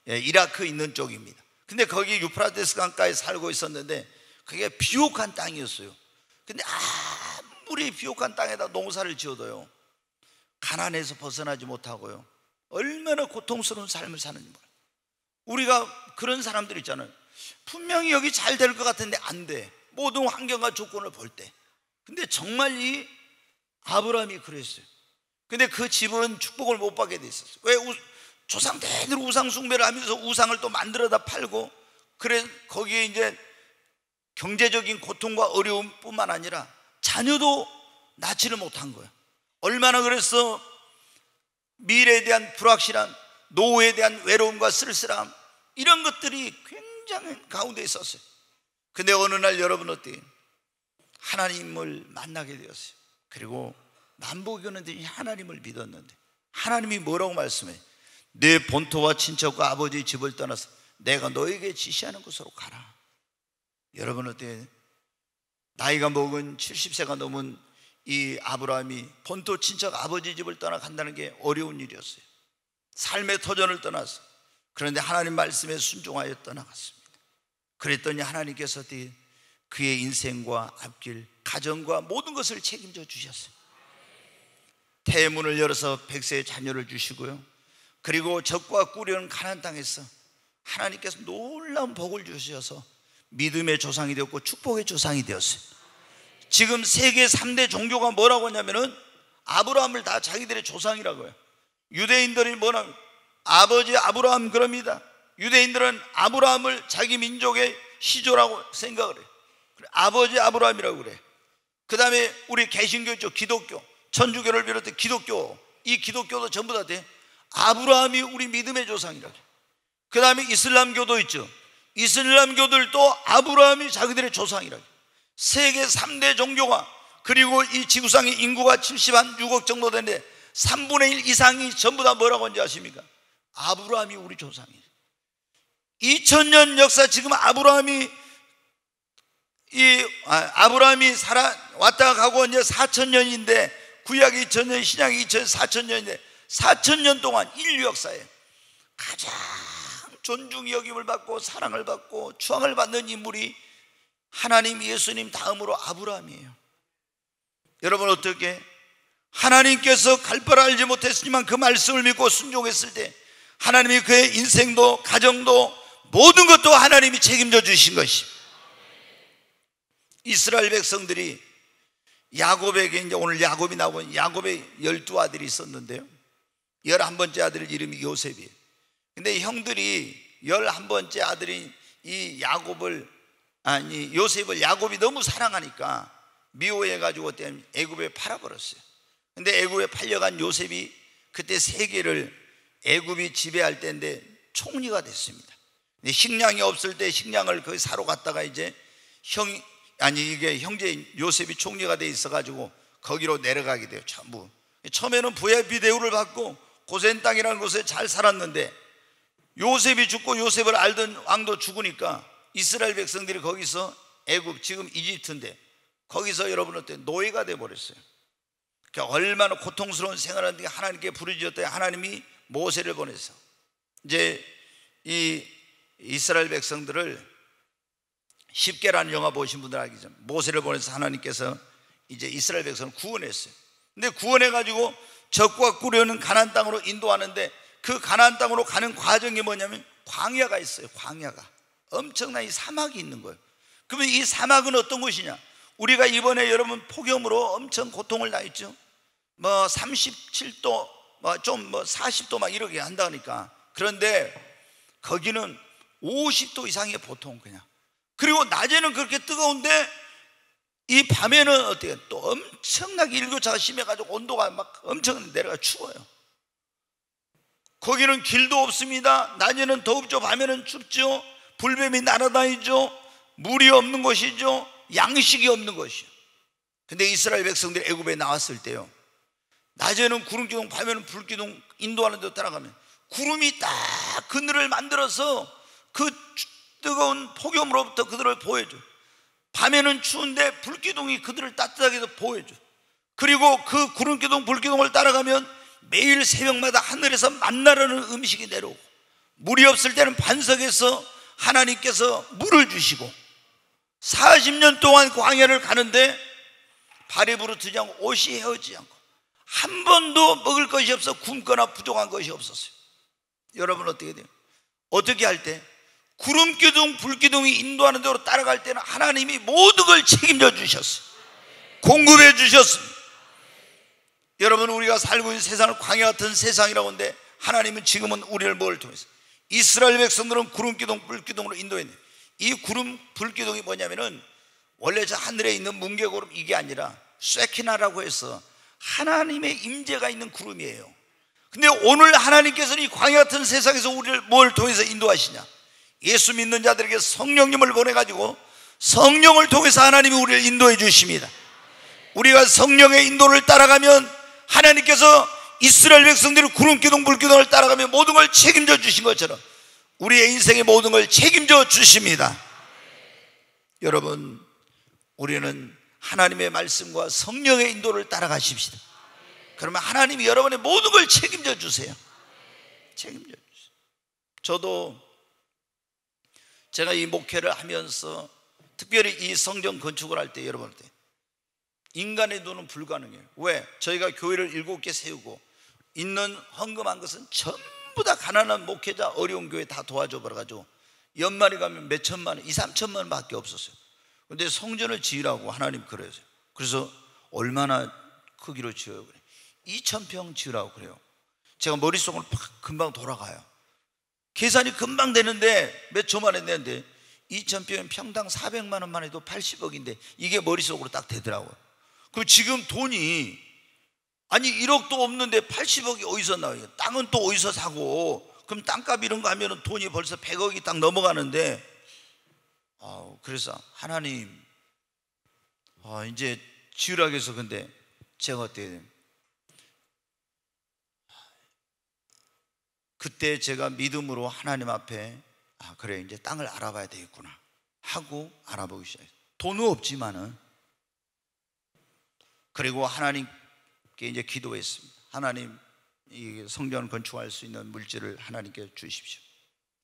이라크 있는 쪽입니다. 근데 거기 유프라데스 강가에 살고 있었는데 그게 비옥한 땅이었어요. 근데 아무리 비옥한 땅에다 농사를 지어도요, 가난해서 벗어나지 못하고요, 얼마나 고통스러운 삶을 사는지 몰라요. 우리가 그런 사람들 있잖아요. 분명히 여기 잘 될 것 같은데 안 돼, 모든 환경과 조건을 볼 때. 근데 정말 이 아브라함이 그랬어요. 근데 그 집은 축복을 못 받게 돼 있었어요. 왜? 조상 대대로 우상 숭배를 하면서 우상을 또 만들어다 팔고, 그래 거기에 이제 경제적인 고통과 어려움뿐만 아니라 자녀도 낳지를 못한 거예요. 얼마나 그래서 미래에 대한 불확실한, 노후에 대한 외로움과 쓸쓸함, 이런 것들이 굉장히 가운데 있었어요. 근데 어느 날 여러분 어때요? 하나님을 만나게 되었어요. 그리고 남보교는 하나님을 믿었는데 하나님이 뭐라고 말씀해요? 내 본토와 친척과 아버지의 집을 떠나서 내가 너에게 지시하는 곳으로 가라. 여러분 어때요? 나이가 먹은 70세가 넘은 이 아브라함이 본토 친척 아버지 집을 떠나 간다는 게 어려운 일이었어요. 삶의 터전을 떠나서. 그런데 하나님 말씀에 순종하여 떠나갔습니다. 그랬더니 하나님께서 그의 인생과 앞길, 가정과 모든 것을 책임져 주셨어요. 태문을 열어서 100세의 자녀를 주시고요, 그리고 적과 꾸려는 가나안 땅에서 하나님께서 놀라운 복을 주셔서 믿음의 조상이 되었고 축복의 조상이 되었어요. 지금 세계 3대 종교가 뭐라고 하냐면은 아브라함을 다 자기들의 조상이라고 해요. 유대인들이 뭐라고, 아버지 아브라함 그럽니다. 유대인들은 아브라함을 자기 민족의 시조라고 생각을 해요. 아버지 아브라함이라고 그래. 그 다음에 우리 개신교 있죠, 기독교, 천주교를 비롯해 기독교, 이 기독교도 전부 다 돼. 아브라함이 우리 믿음의 조상이라고. 그 다음에 이슬람교도 있죠. 이슬람교들도 아브라함이 자기들의 조상이라고. 세계 3대 종교가, 그리고 이 지구상의 인구가 76억 정도 되는데 3분의 1 이상이 전부 다 뭐라고 하는지 아십니까? 아브라함이 우리 조상이에요. 2000년 역사, 지금 아브라함이 왔다가 가고 이제 4000년인데, 구약이 2000년, 신약이 4000년인데 4000년 동안 인류 역사에 가장 존중 여김을 받고 사랑을 받고 추앙을 받는 인물이 하나님, 예수님 다음으로 아브라함이에요. 여러분 어떻게? 하나님께서 갈 바를 알지 못했지만 그 말씀을 믿고 순종했을 때 하나님이 그의 인생도 가정도 모든 것도 하나님이 책임져 주신 것입니다. 이스라엘 백성들이 야곱에게, 이제 오늘 야곱이 나오고, 야곱의 12아들이 있었는데요, 11번째 아들 이름이 요셉이에요. 근데 형들이 11번째 아들인 이 요셉을 야곱이 너무 사랑하니까 미워해가지고 애굽에 팔아버렸어요. 근데 애굽에 팔려간 요셉이 그때 세계를 애굽이 지배할 때인데 총리가 됐습니다. 근데 식량이 없을 때 식량을 거기 사러 갔다가 이제 형제 요셉이 총리가 돼 있어가지고 거기로 내려가게 돼요. 전부 처음에는 VIP 대우를 받고 고센 땅이라는 곳에 잘 살았는데, 요셉이 죽고 요셉을 알던 왕도 죽으니까 이스라엘 백성들이 거기서 애굽, 지금 이집트인데 거기서 여러분 어때? 노예가 돼버렸어요. 그러니까 얼마나 고통스러운 생활을 하는데 하나님께 부르짖었더니 하나님이 모세를 보내서 이제 이 이스라엘 백성들을, 십계라는 영화 보신 분들 알겠죠? 모세를 보내서 하나님께서 이제 이스라엘 백성을 구원했어요. 근데 구원해가지고 적과 꾸려는 가나안 땅으로 인도하는데, 그 가나안 땅으로 가는 과정이 뭐냐면 광야가 있어요. 광야가 엄청난 이 사막이 있는 거예요. 그러면 이 사막은 어떤 곳이냐? 우리가 이번에 여러분 폭염으로 엄청 고통을 당했죠. 뭐 37도 좀 40도 막 이렇게 한다니까. 그런데 거기는 50도 이상의 보통 그냥. 그리고 낮에는 그렇게 뜨거운데 이 밤에는 어때요? 또 엄청나게 일교차가 심해가지고 온도가 막 엄청 내려가 추워요. 거기는 길도 없습니다. 낮에는 덥죠. 밤에는 춥죠. 불뱀이 날아다니죠. 물이 없는 곳이죠. 양식이 없는 곳이요. 근데 이스라엘 백성들이 애굽에 나왔을 때요, 낮에는 구름기둥, 밤에는 불기둥, 인도하는 데 따라가면 구름이 딱 그늘을 만들어서 그 뜨거운 폭염으로부터 그들을 보여줘. 밤에는 추운데 불기둥이 그들을 따뜻하게 해서 보여줘. 그리고 그 구름기둥, 불기둥을 따라가면 매일 새벽마다 하늘에서 만나라는 음식이 내려오고, 물이 없을 때는 반석에서 하나님께서 물을 주시고, 40년 동안 광야를 가는데 발이 부르트지 않고 옷이 헤어지지 않고 한 번도 먹을 것이 없어 굶거나 부족한 것이 없었어요. 여러분 어떻게 돼요? 어떻게 할 때? 구름기둥, 불기둥이 인도하는 대로 따라갈 때는 하나님이 모든 걸 책임져 주셨어요. 공급해 주셨습니다. 여러분, 우리가 살고 있는 세상을 광야 같은 세상이라고 하는데 하나님은 지금은 우리를 뭘 통해서, 이스라엘 백성들은 구름기둥, 불기둥으로 인도했는데, 이 구름, 불기둥이 뭐냐면은 원래 저 하늘에 있는 뭉게구름 이게 아니라 쇠키나라고 해서 하나님의 임재가 있는 구름이에요. 근데 오늘 하나님께서는 이 광야 같은 세상에서 우리를 뭘 통해서 인도하시냐? 예수 믿는 자들에게 성령님을 보내가지고 성령을 통해서 하나님이 우리를 인도해 주십니다. 우리가 성령의 인도를 따라가면 하나님께서 이스라엘 백성들이 구름기둥, 불기둥을 따라가며 모든 걸 책임져 주신 것처럼 우리의 인생의 모든 걸 책임져 주십니다. 여러분, 우리는 하나님의 말씀과 성령의 인도를 따라가십시다. 그러면 하나님이 여러분의 모든 걸 책임져 주세요. 책임져 주세요. 저도 제가 이 목회를 하면서 특별히 이 성전 건축을 할 때, 여러분 때 인간의 눈은 불가능해요. 왜? 저희가 교회를 7개 세우고 있는 헌금한 것은 전부 다 가난한 목회자, 어려운 교회 다 도와줘 버려가지고 연말에 가면 몇 천만 원, 2, 3천만 원 밖에 없었어요. 근데 성전을 지으라고 하나님 그래요. 그래서 얼마나 크기로 지어요? 그래. 2,000평 지으라고 그래요. 제가 머릿속으로 팍 금방 돌아가요. 계산이 금방 되는데 몇 초만 했는데 2,000평이면 평당 400만 원만 해도 80억인데 이게 머릿속으로 딱 되더라고요. 그럼 지금 돈이 아니 1억도 없는데 80억이 어디서 나와요? 땅은 또 어디서 사고? 그럼 땅값 이런 거 하면 돈이 벌써 100억이 딱 넘어가는데, 그래서 하나님 이제 지으라고 해서, 근데 제가 어떻게 돼요? 그때 제가 믿음으로 하나님 앞에 그래 이제 땅을 알아봐야 되겠구나 하고 알아보기 시작했어요. 돈은 없지만은. 그리고 하나님께 이제 기도했습니다. 하나님, 이 성전 건축할 수 있는 물질을 하나님께 주십시오.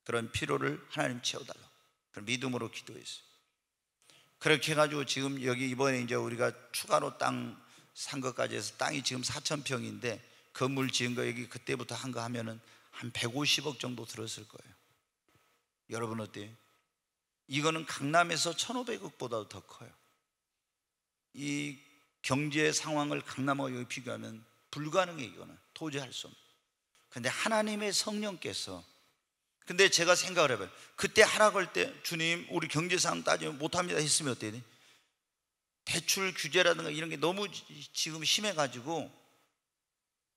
그런 필요를 하나님 채워달라고. 그럼 믿음으로 기도했어요. 그렇게 해가지고 지금 여기 이번에 이제 우리가 추가로 땅 산 것까지 해서 땅이 지금 4,000평인데 건물 지은 거 여기 그때부터 한 거 하면은 한 150억 정도 들었을 거예요. 여러분 어때요? 이거는 강남에서 1,500억보다도 더 커요. 이 경제 상황을 강남하고 여기 비교하면 불가능해. 이거는 도저히 할 수 없는. 근데 하나님의 성령께서, 근데 제가 생각을 해봐요. 그때 하라고 할 때 주님 우리 경제 상황 따지면 못합니다 했으면 어때야 돼? 대출 규제라든가 이런 게 너무 지금 심해가지고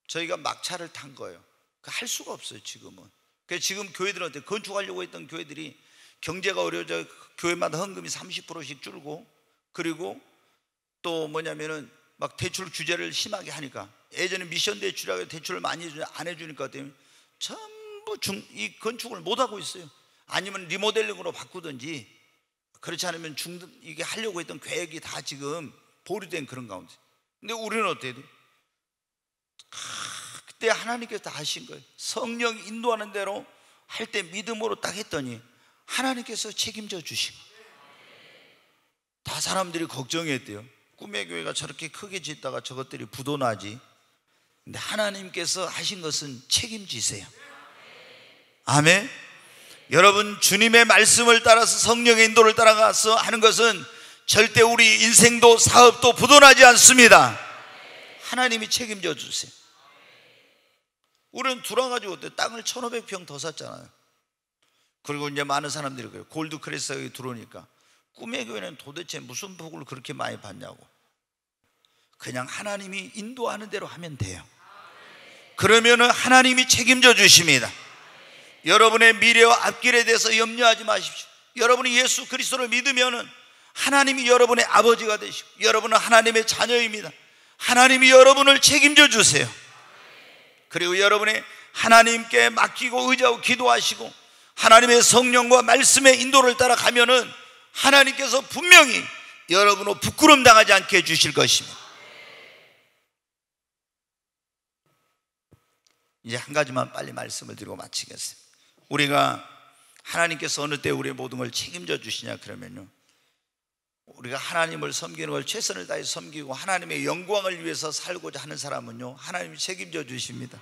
저희가 막차를 탄 거예요. 할 수가 없어요 지금은. 그래서 지금 교회들은 어때요? 건축하려고 했던 교회들이 경제가 어려워져 교회마다 헌금이 30%씩 줄고, 그리고 또 뭐냐면은 막 대출 규제를 심하게 하니까, 예전에 미션 대출이라고 해서 대출을 많이 안 해주니까 때문에 전부 이 건축을 못 하고 있어요. 아니면 리모델링으로 바꾸든지, 그렇지 않으면 이게 하려고 했던 계획이 다 지금 보류된 그런 가운데. 근데 우리는 어때야 돼? 그때 하나님께서 다 하신 거예요. 성령 인도하는 대로 할 때 믿음으로 딱 했더니 하나님께서 책임져 주신 거예요. 다 사람들이 걱정했대요. 꿈의 교회가 저렇게 크게 짓다가 저것들이 부도나지. 근데 하나님께서 하신 것은 책임지세요. 아멘. 여러분, 주님의 말씀을 따라서 성령의 인도를 따라가서 하는 것은 절대 우리 인생도 사업도 부도나지 않습니다. 하나님이 책임져 주세요. 우리는 돌아가지고 땅을 1,500평 더 샀잖아요. 그리고 이제 많은 사람들이 그래요. 골드크레스가 여기 들어오니까 꿈의 교회는 도대체 무슨 복을 그렇게 많이 받냐고. 그냥 하나님이 인도하는 대로 하면 돼요. 그러면은 하나님이 책임져 주십니다. 여러분의 미래와 앞길에 대해서 염려하지 마십시오. 여러분이 예수 그리스도를 믿으면은 하나님이 여러분의 아버지가 되시고 여러분은 하나님의 자녀입니다. 하나님이 여러분을 책임져 주세요. 그리고 여러분의 하나님께 맡기고 의지하고 기도하시고 하나님의 성령과 말씀의 인도를 따라가면은 하나님께서 분명히 여러분을 부끄럼 당하지 않게 해주실 것입니다. 이제 한 가지만 빨리 말씀을 드리고 마치겠습니다. 우리가 하나님께서 어느 때 우리의 모든 걸 책임져 주시냐 그러면요, 우리가 하나님을 섬기는 걸 최선을 다해 섬기고 하나님의 영광을 위해서 살고자 하는 사람은요, 하나님이 책임져 주십니다.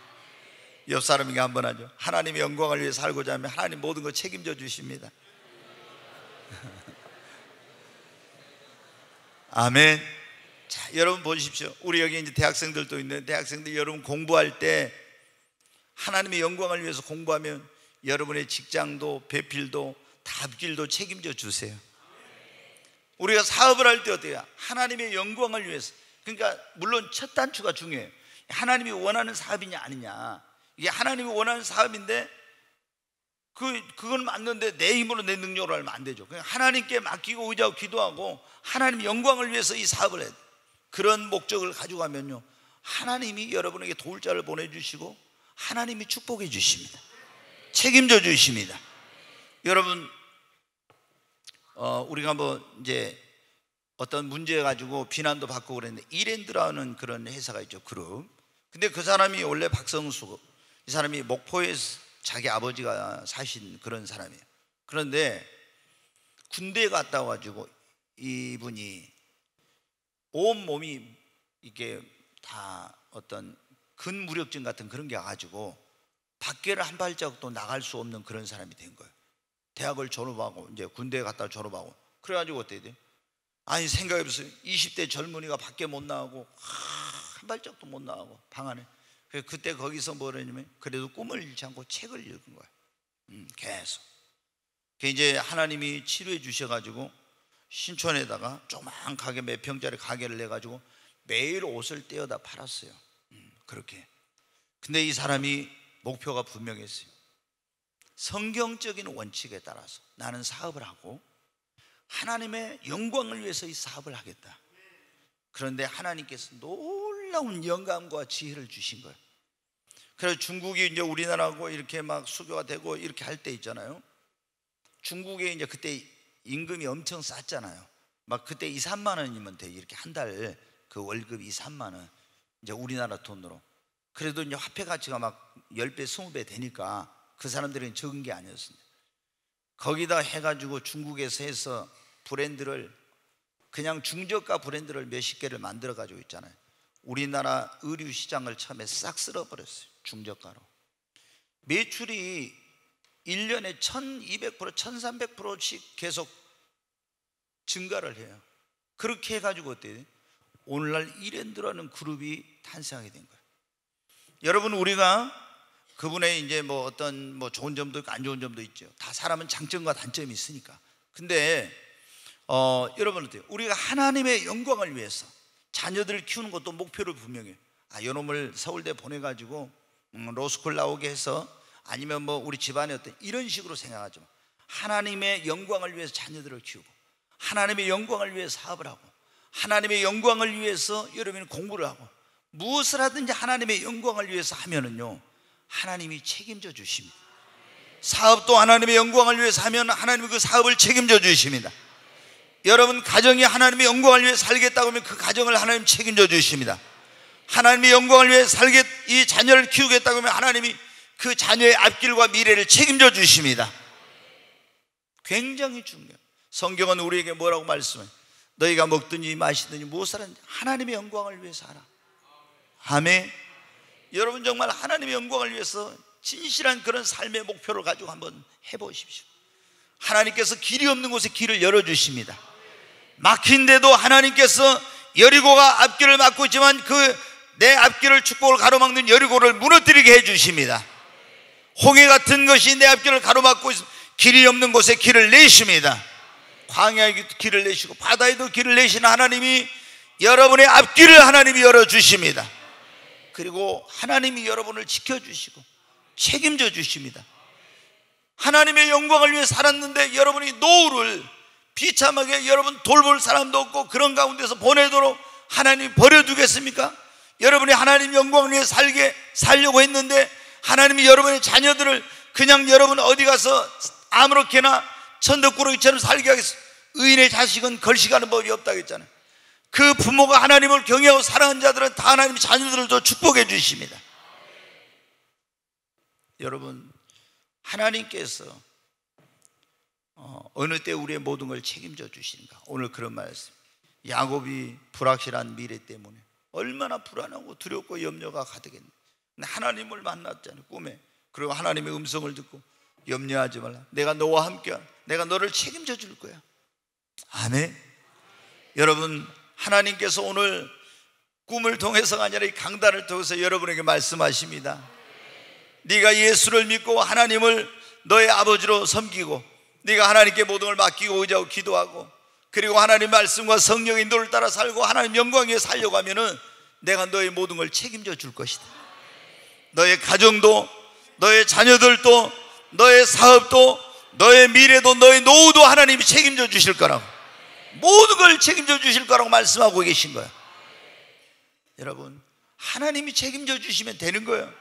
옆 사람에게 한번 하죠. 하나님의 영광을 위해 살고자 하면 하나님 모든 걸 책임져 주십니다. 아멘. 자, 여러분 보십시오. 우리 여기 이제 대학생들도 있는데, 대학생들 여러분 공부할 때 하나님의 영광을 위해서 공부하면 여러분의 직장도 배필도 다 앞길도 책임져 주세요. 우리가 사업을 할 때 어때요? 하나님의 영광을 위해서. 그러니까 물론 첫 단추가 중요해요. 하나님이 원하는 사업이냐 아니냐. 이게 하나님이 원하는 사업인데 그건 맞는데 내 힘으로 내 능력으로 하면 안 되죠. 그냥 하나님께 맡기고 의지하고 기도하고 하나님의 영광을 위해서 이 사업을 해야 돼요. 그런 목적을 가지고 가면요, 하나님이 여러분에게 도울 자를 보내주시고 하나님이 축복해 주십니다. 책임져 주십니다. 여러분, 우리가 뭐 이제 어떤 문제 가지고 비난도 받고 그랬는데, 이랜드라는 그런 회사가 있죠, 그룹. 근데 그 사람이 원래 박성수, 이 사람이 목포에 자기 아버지가 사신 그런 사람이에요. 그런데 군대에 갔다 와가지고 이분이 온 몸이 이게 다 어떤 근무력증 같은 그런 게 와가지고 밖에를 한 발자국도 나갈 수 없는 그런 사람이 된 거예요. 대학을 졸업하고 이제 군대에 갔다 졸업하고. 그래가지고 어떻게 돼요? 아니 생각해보세요. 20대 젊은이가 밖에 못 나가고 한 발짝도 못 나가고 방 안에. 그때 거기서 뭐라냐면 그래도 꿈을 잃지 않고 책을 읽은 거예요. 계속. 이제 하나님이 치료해 주셔가지고 신촌에다가 조그만 몇 평짜리 가게를 내가지고 매일 옷을 떼어다 팔았어요. 그렇게. 근데 이 사람이 목표가 분명했어요. 성경적인 원칙에 따라서 나는 사업을 하고 하나님의 영광을 위해서 이 사업을 하겠다. 그런데 하나님께서 놀라운 영감과 지혜를 주신 거예요. 그래서 중국이 이제 우리나라하고 이렇게 막 수교가 되고 이렇게 할 때 있잖아요. 중국에 이제 그때 임금이 엄청 쌌잖아요. 막 그때 2, 3만 원이면 돼. 이렇게 한 달 그 월급이 2, 3만 원. 이제 우리나라 돈으로. 그래도 이제 화폐 가치가 막 10배, 20배 되니까 그 사람들은 적은 게 아니었습니다. 거기다 해가지고 중국에서 해서 브랜드를 그냥 중저가 브랜드를 몇십 개를 만들어 가지고 있잖아요. 우리나라 의류 시장을 처음에 싹 쓸어버렸어요. 중저가로. 매출이 1년에 1200%, 1300%씩 계속 증가를 해요. 그렇게 해가지고 어때요? 오늘날 이랜드라는 그룹이 탄생하게 된 거예요. 여러분, 우리가 그분의 이제 뭐 어떤 뭐 좋은 점도 있고 안 좋은 점도 있죠. 다 사람은 장점과 단점이 있으니까. 근데 여러분 어때요? 우리가 하나님의 영광을 위해서 자녀들을 키우는 것도 목표를 분명해요. 요놈을 서울대 보내가지고 로스쿨 나오게 해서 아니면 뭐 우리 집안에 어떤 이런 식으로 생각하죠. 하나님의 영광을 위해서 자녀들을 키우고 하나님의 영광을 위해서 사업을 하고 하나님의 영광을 위해서 여러분이 공부를 하고 무엇을 하든지 하나님의 영광을 위해서 하면은요, 하나님이 책임져 주십니다. 사업도 하나님의 영광을 위해서 하면 하나님이 그 사업을 책임져 주십니다. 여러분 가정이 하나님의 영광을 위해 살겠다고 하면 그 가정을 하나님 책임져 주십니다. 하나님의 영광을 위해 이 자녀를 키우겠다고 하면 하나님이 그 자녀의 앞길과 미래를 책임져 주십니다. 굉장히 중요해요. 성경은 우리에게 뭐라고 말씀해요? 너희가 먹든지 마시든지 무엇을 하든지 하나님의 영광을 위해서 하라. 아멘. 여러분 정말 하나님의 영광을 위해서 진실한 그런 삶의 목표를 가지고 한번 해보십시오. 하나님께서 길이 없는 곳에 길을 열어주십니다. 막힌 데도 하나님께서 여리고가 앞길을 막고 있지만 그 내 앞길을 축복을 가로막는 여리고를 무너뜨리게 해주십니다. 홍해 같은 것이 내 앞길을 가로막고 있어 길이 없는 곳에 길을 내십니다. 광야에 길을 내시고 바다에도 길을 내시는 하나님이 여러분의 앞길을 하나님이 열어주십니다. 그리고 하나님이 여러분을 지켜주시고 책임져 주십니다. 하나님의 영광을 위해 살았는데 여러분이 노후를 비참하게 여러분 돌볼 사람도 없고 그런 가운데서 보내도록 하나님이 버려두겠습니까? 여러분이 하나님 영광을 위해 살려고 했는데 하나님이 여러분의 자녀들을 그냥 여러분 어디 가서 아무렇게나 천덕꾸러기처럼 살게 하겠어. 의인의 자식은 걸식하는 법이 없다고 했잖아요. 그 부모가 하나님을 경외하고 사랑하는 자들은 다 하나님의 자녀들을 축복해 주십니다. 여러분, 하나님께서 어느 때 우리의 모든 걸 책임져 주시는가? 오늘 그런 말씀. 야곱이 불확실한 미래 때문에 얼마나 불안하고 두렵고 염려가 가득했는데 하나님을 만났잖아요, 꿈에. 그리고 하나님의 음성을 듣고 염려하지 말라, 내가 너와 함께하, 내가 너를 책임져 줄 거야. 아멘. 여러분, 하나님께서 오늘 꿈을 통해서가 아니라 이 강단을 통해서 여러분에게 말씀하십니다. 네가 예수를 믿고 하나님을 너의 아버지로 섬기고 네가 하나님께 모든 걸 맡기고 의지하고 기도하고 그리고 하나님 말씀과 성령의 인도를 따라 살고 하나님 영광 위에 살려고 하면은 내가 너의 모든 걸 책임져 줄 것이다. 너의 가정도, 너의 자녀들도, 너의 사업도, 너의 미래도, 너의 노후도 하나님이 책임져 주실 거라고, 모든 걸 책임져 주실 거라고 말씀하고 계신 거예요. 여러분, 하나님이 책임져 주시면 되는 거예요.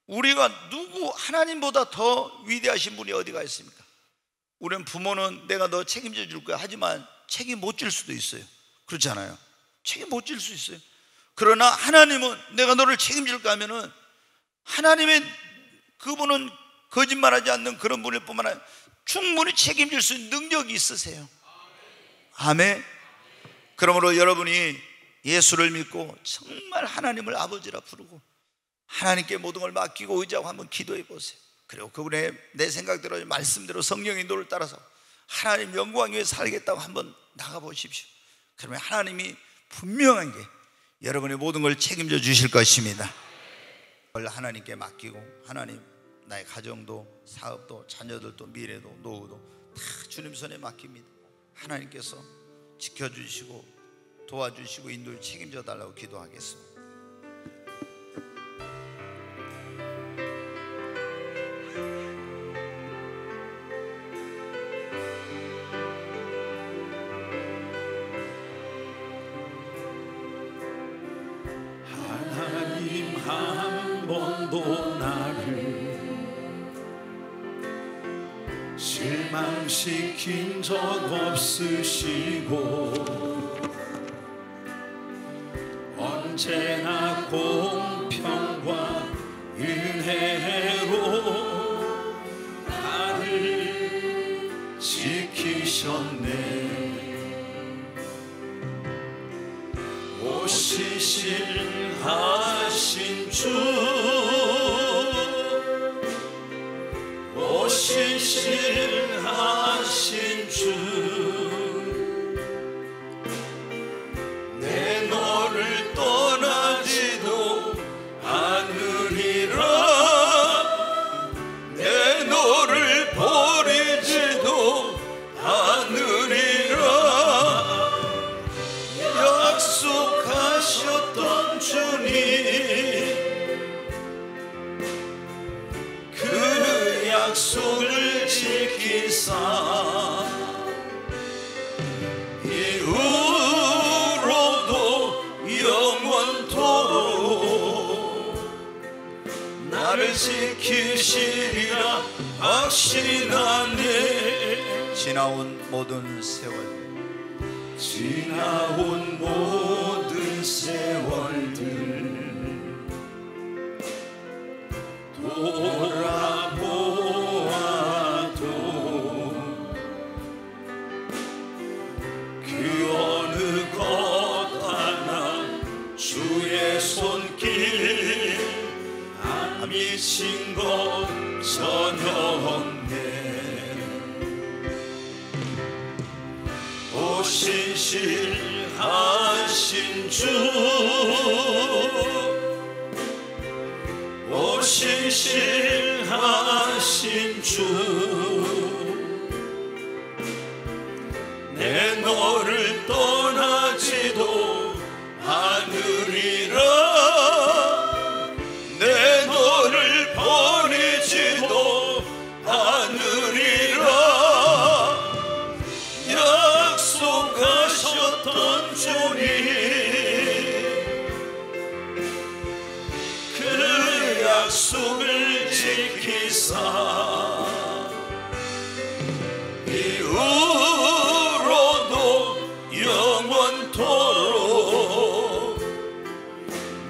우리가 누구 하나님보다 더 위대하신 분이 어디가 있습니까? 우리는 부모는 내가 너 책임져 줄 거야 하지만 책임 못 질 수도 있어요. 그렇잖아요. 책임 못 질 수 있어요. 그러나 하나님은 내가 너를 책임질까 하면은 하나님의 그분은 거짓말하지 않는 그런 분일 뿐만 아니라 충분히 책임질 수 있는 능력이 있으세요. 아멘. 그러므로 여러분이 예수를 믿고 정말 하나님을 아버지라 부르고 하나님께 모든 걸 맡기고 의지하고 한번 기도해 보세요. 그리고 그분의 내 생각대로 말씀대로 성령의 인도를 따라서 하나님 영광 위에 살겠다고 한번 나가보십시오. 그러면 하나님이 분명한 게 여러분의 모든 걸 책임져 주실 것입니다. 하나님께 맡기고 하나님 나의 가정도 사업도 자녀들도 미래도 노후도 다 주님 손에 맡깁니다. 하나님께서 지켜주시고 도와주시고 인도를 책임져 달라고 기도하겠습니다. 하나님 한 번도 나를 실망시킨 적 없으시고 언제나 공평과 은혜로 나를 지키셨네. 오시실하신 주, 오시실하신 주, 내 너를 떠나지도 않으리라, 내 너를 버리지도 않으리라. 약속하셨던 주님, 그 약속을 지키사 이후로도 영원토록 나를 지키시리라 확신하네. 지나온 모든 세월, 지나온 모든 세월들 돌아보아도 그 어느 것 하나 주의 손길 안 미친 것 전혀 없네. 오 신실하신 주, 오 신실하신 주, 내 너를 떠나지도 않으리라, 내 너를 버리지도 않으리라. 약속하셨던 주님, 그 약속을 지키사 이후로도 영원토록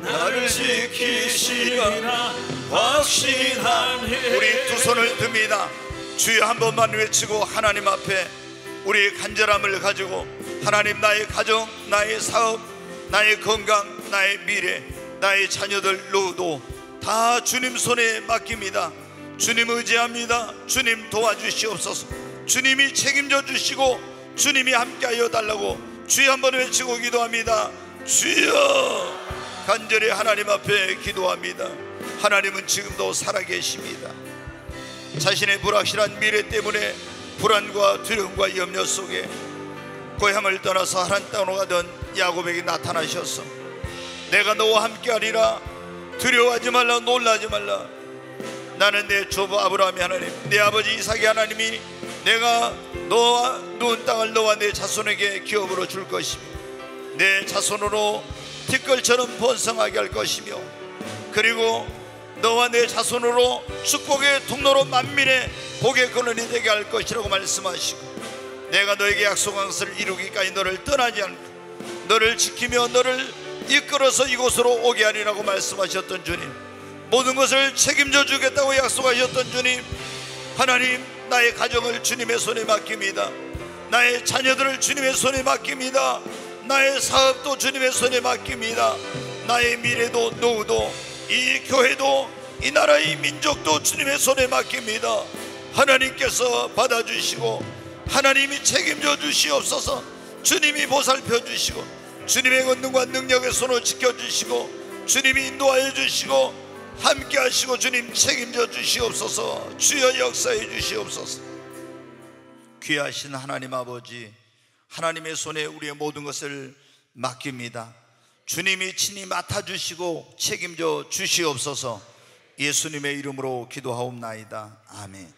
나를 지키시리라 확신하네. 우리 두 손을 듭니다. 주여 한 번만 외치고 하나님 앞에 우리 간절함을 가지고, 하나님, 나의 가정, 나의 사업, 나의 건강, 나의 미래, 나의 자녀들 노후도 다 주님 손에 맡깁니다. 주님 의지합니다. 주님 도와주시옵소서. 주님이 책임져 주시고 주님이 함께하여 달라고 주여 한번 외치고 기도합니다. 주여, 간절히 하나님 앞에 기도합니다. 하나님은 지금도 살아계십니다. 자신의 불확실한 미래 때문에 불안과 두려움과 염려 속에 고향을 떠나서 하란 땅으로 가던 야곱에게 나타나셔서 내가 너와 함께하리라, 두려워하지 말라, 놀라지 말라, 나는 내 조부 아브라함의 하나님, 내 아버지 이삭의 하나님이 내가 너와 누운 땅을 너와 내 자손에게 기업으로 줄 것이며 내 자손으로 티끌처럼 번성하게 할 것이며, 그리고 너와 내 자손으로 축복의 통로로 만민의 복의 근원이 되게 할 것이라고 말씀하시고, 내가 너에게 약속한 것을 이루기까지 너를 떠나지 않고 너를 지키며 너를 이끌어서 이곳으로 오게 하리라고 말씀하셨던 주님, 모든 것을 책임져 주겠다고 약속하셨던 주님, 하나님, 나의 가정을 주님의 손에 맡깁니다. 나의 자녀들을 주님의 손에 맡깁니다. 나의 사업도 주님의 손에 맡깁니다. 나의 미래도 노후도 이 교회도 이 나라의 민족도 주님의 손에 맡깁니다. 하나님께서 받아주시고 하나님이 책임져 주시옵소서. 주님이 보살펴 주시고 주님의 권능과 능력의 손을 지켜주시고 주님이 인도하여 주시고 함께 하시고 주님 책임져 주시옵소서. 주여 역사해 주시옵소서. 귀하신 하나님 아버지, 하나님의 손에 우리의 모든 것을 맡깁니다. 주님이 친히 맡아주시고 책임져 주시옵소서. 예수님의 이름으로 기도하옵나이다. 아멘.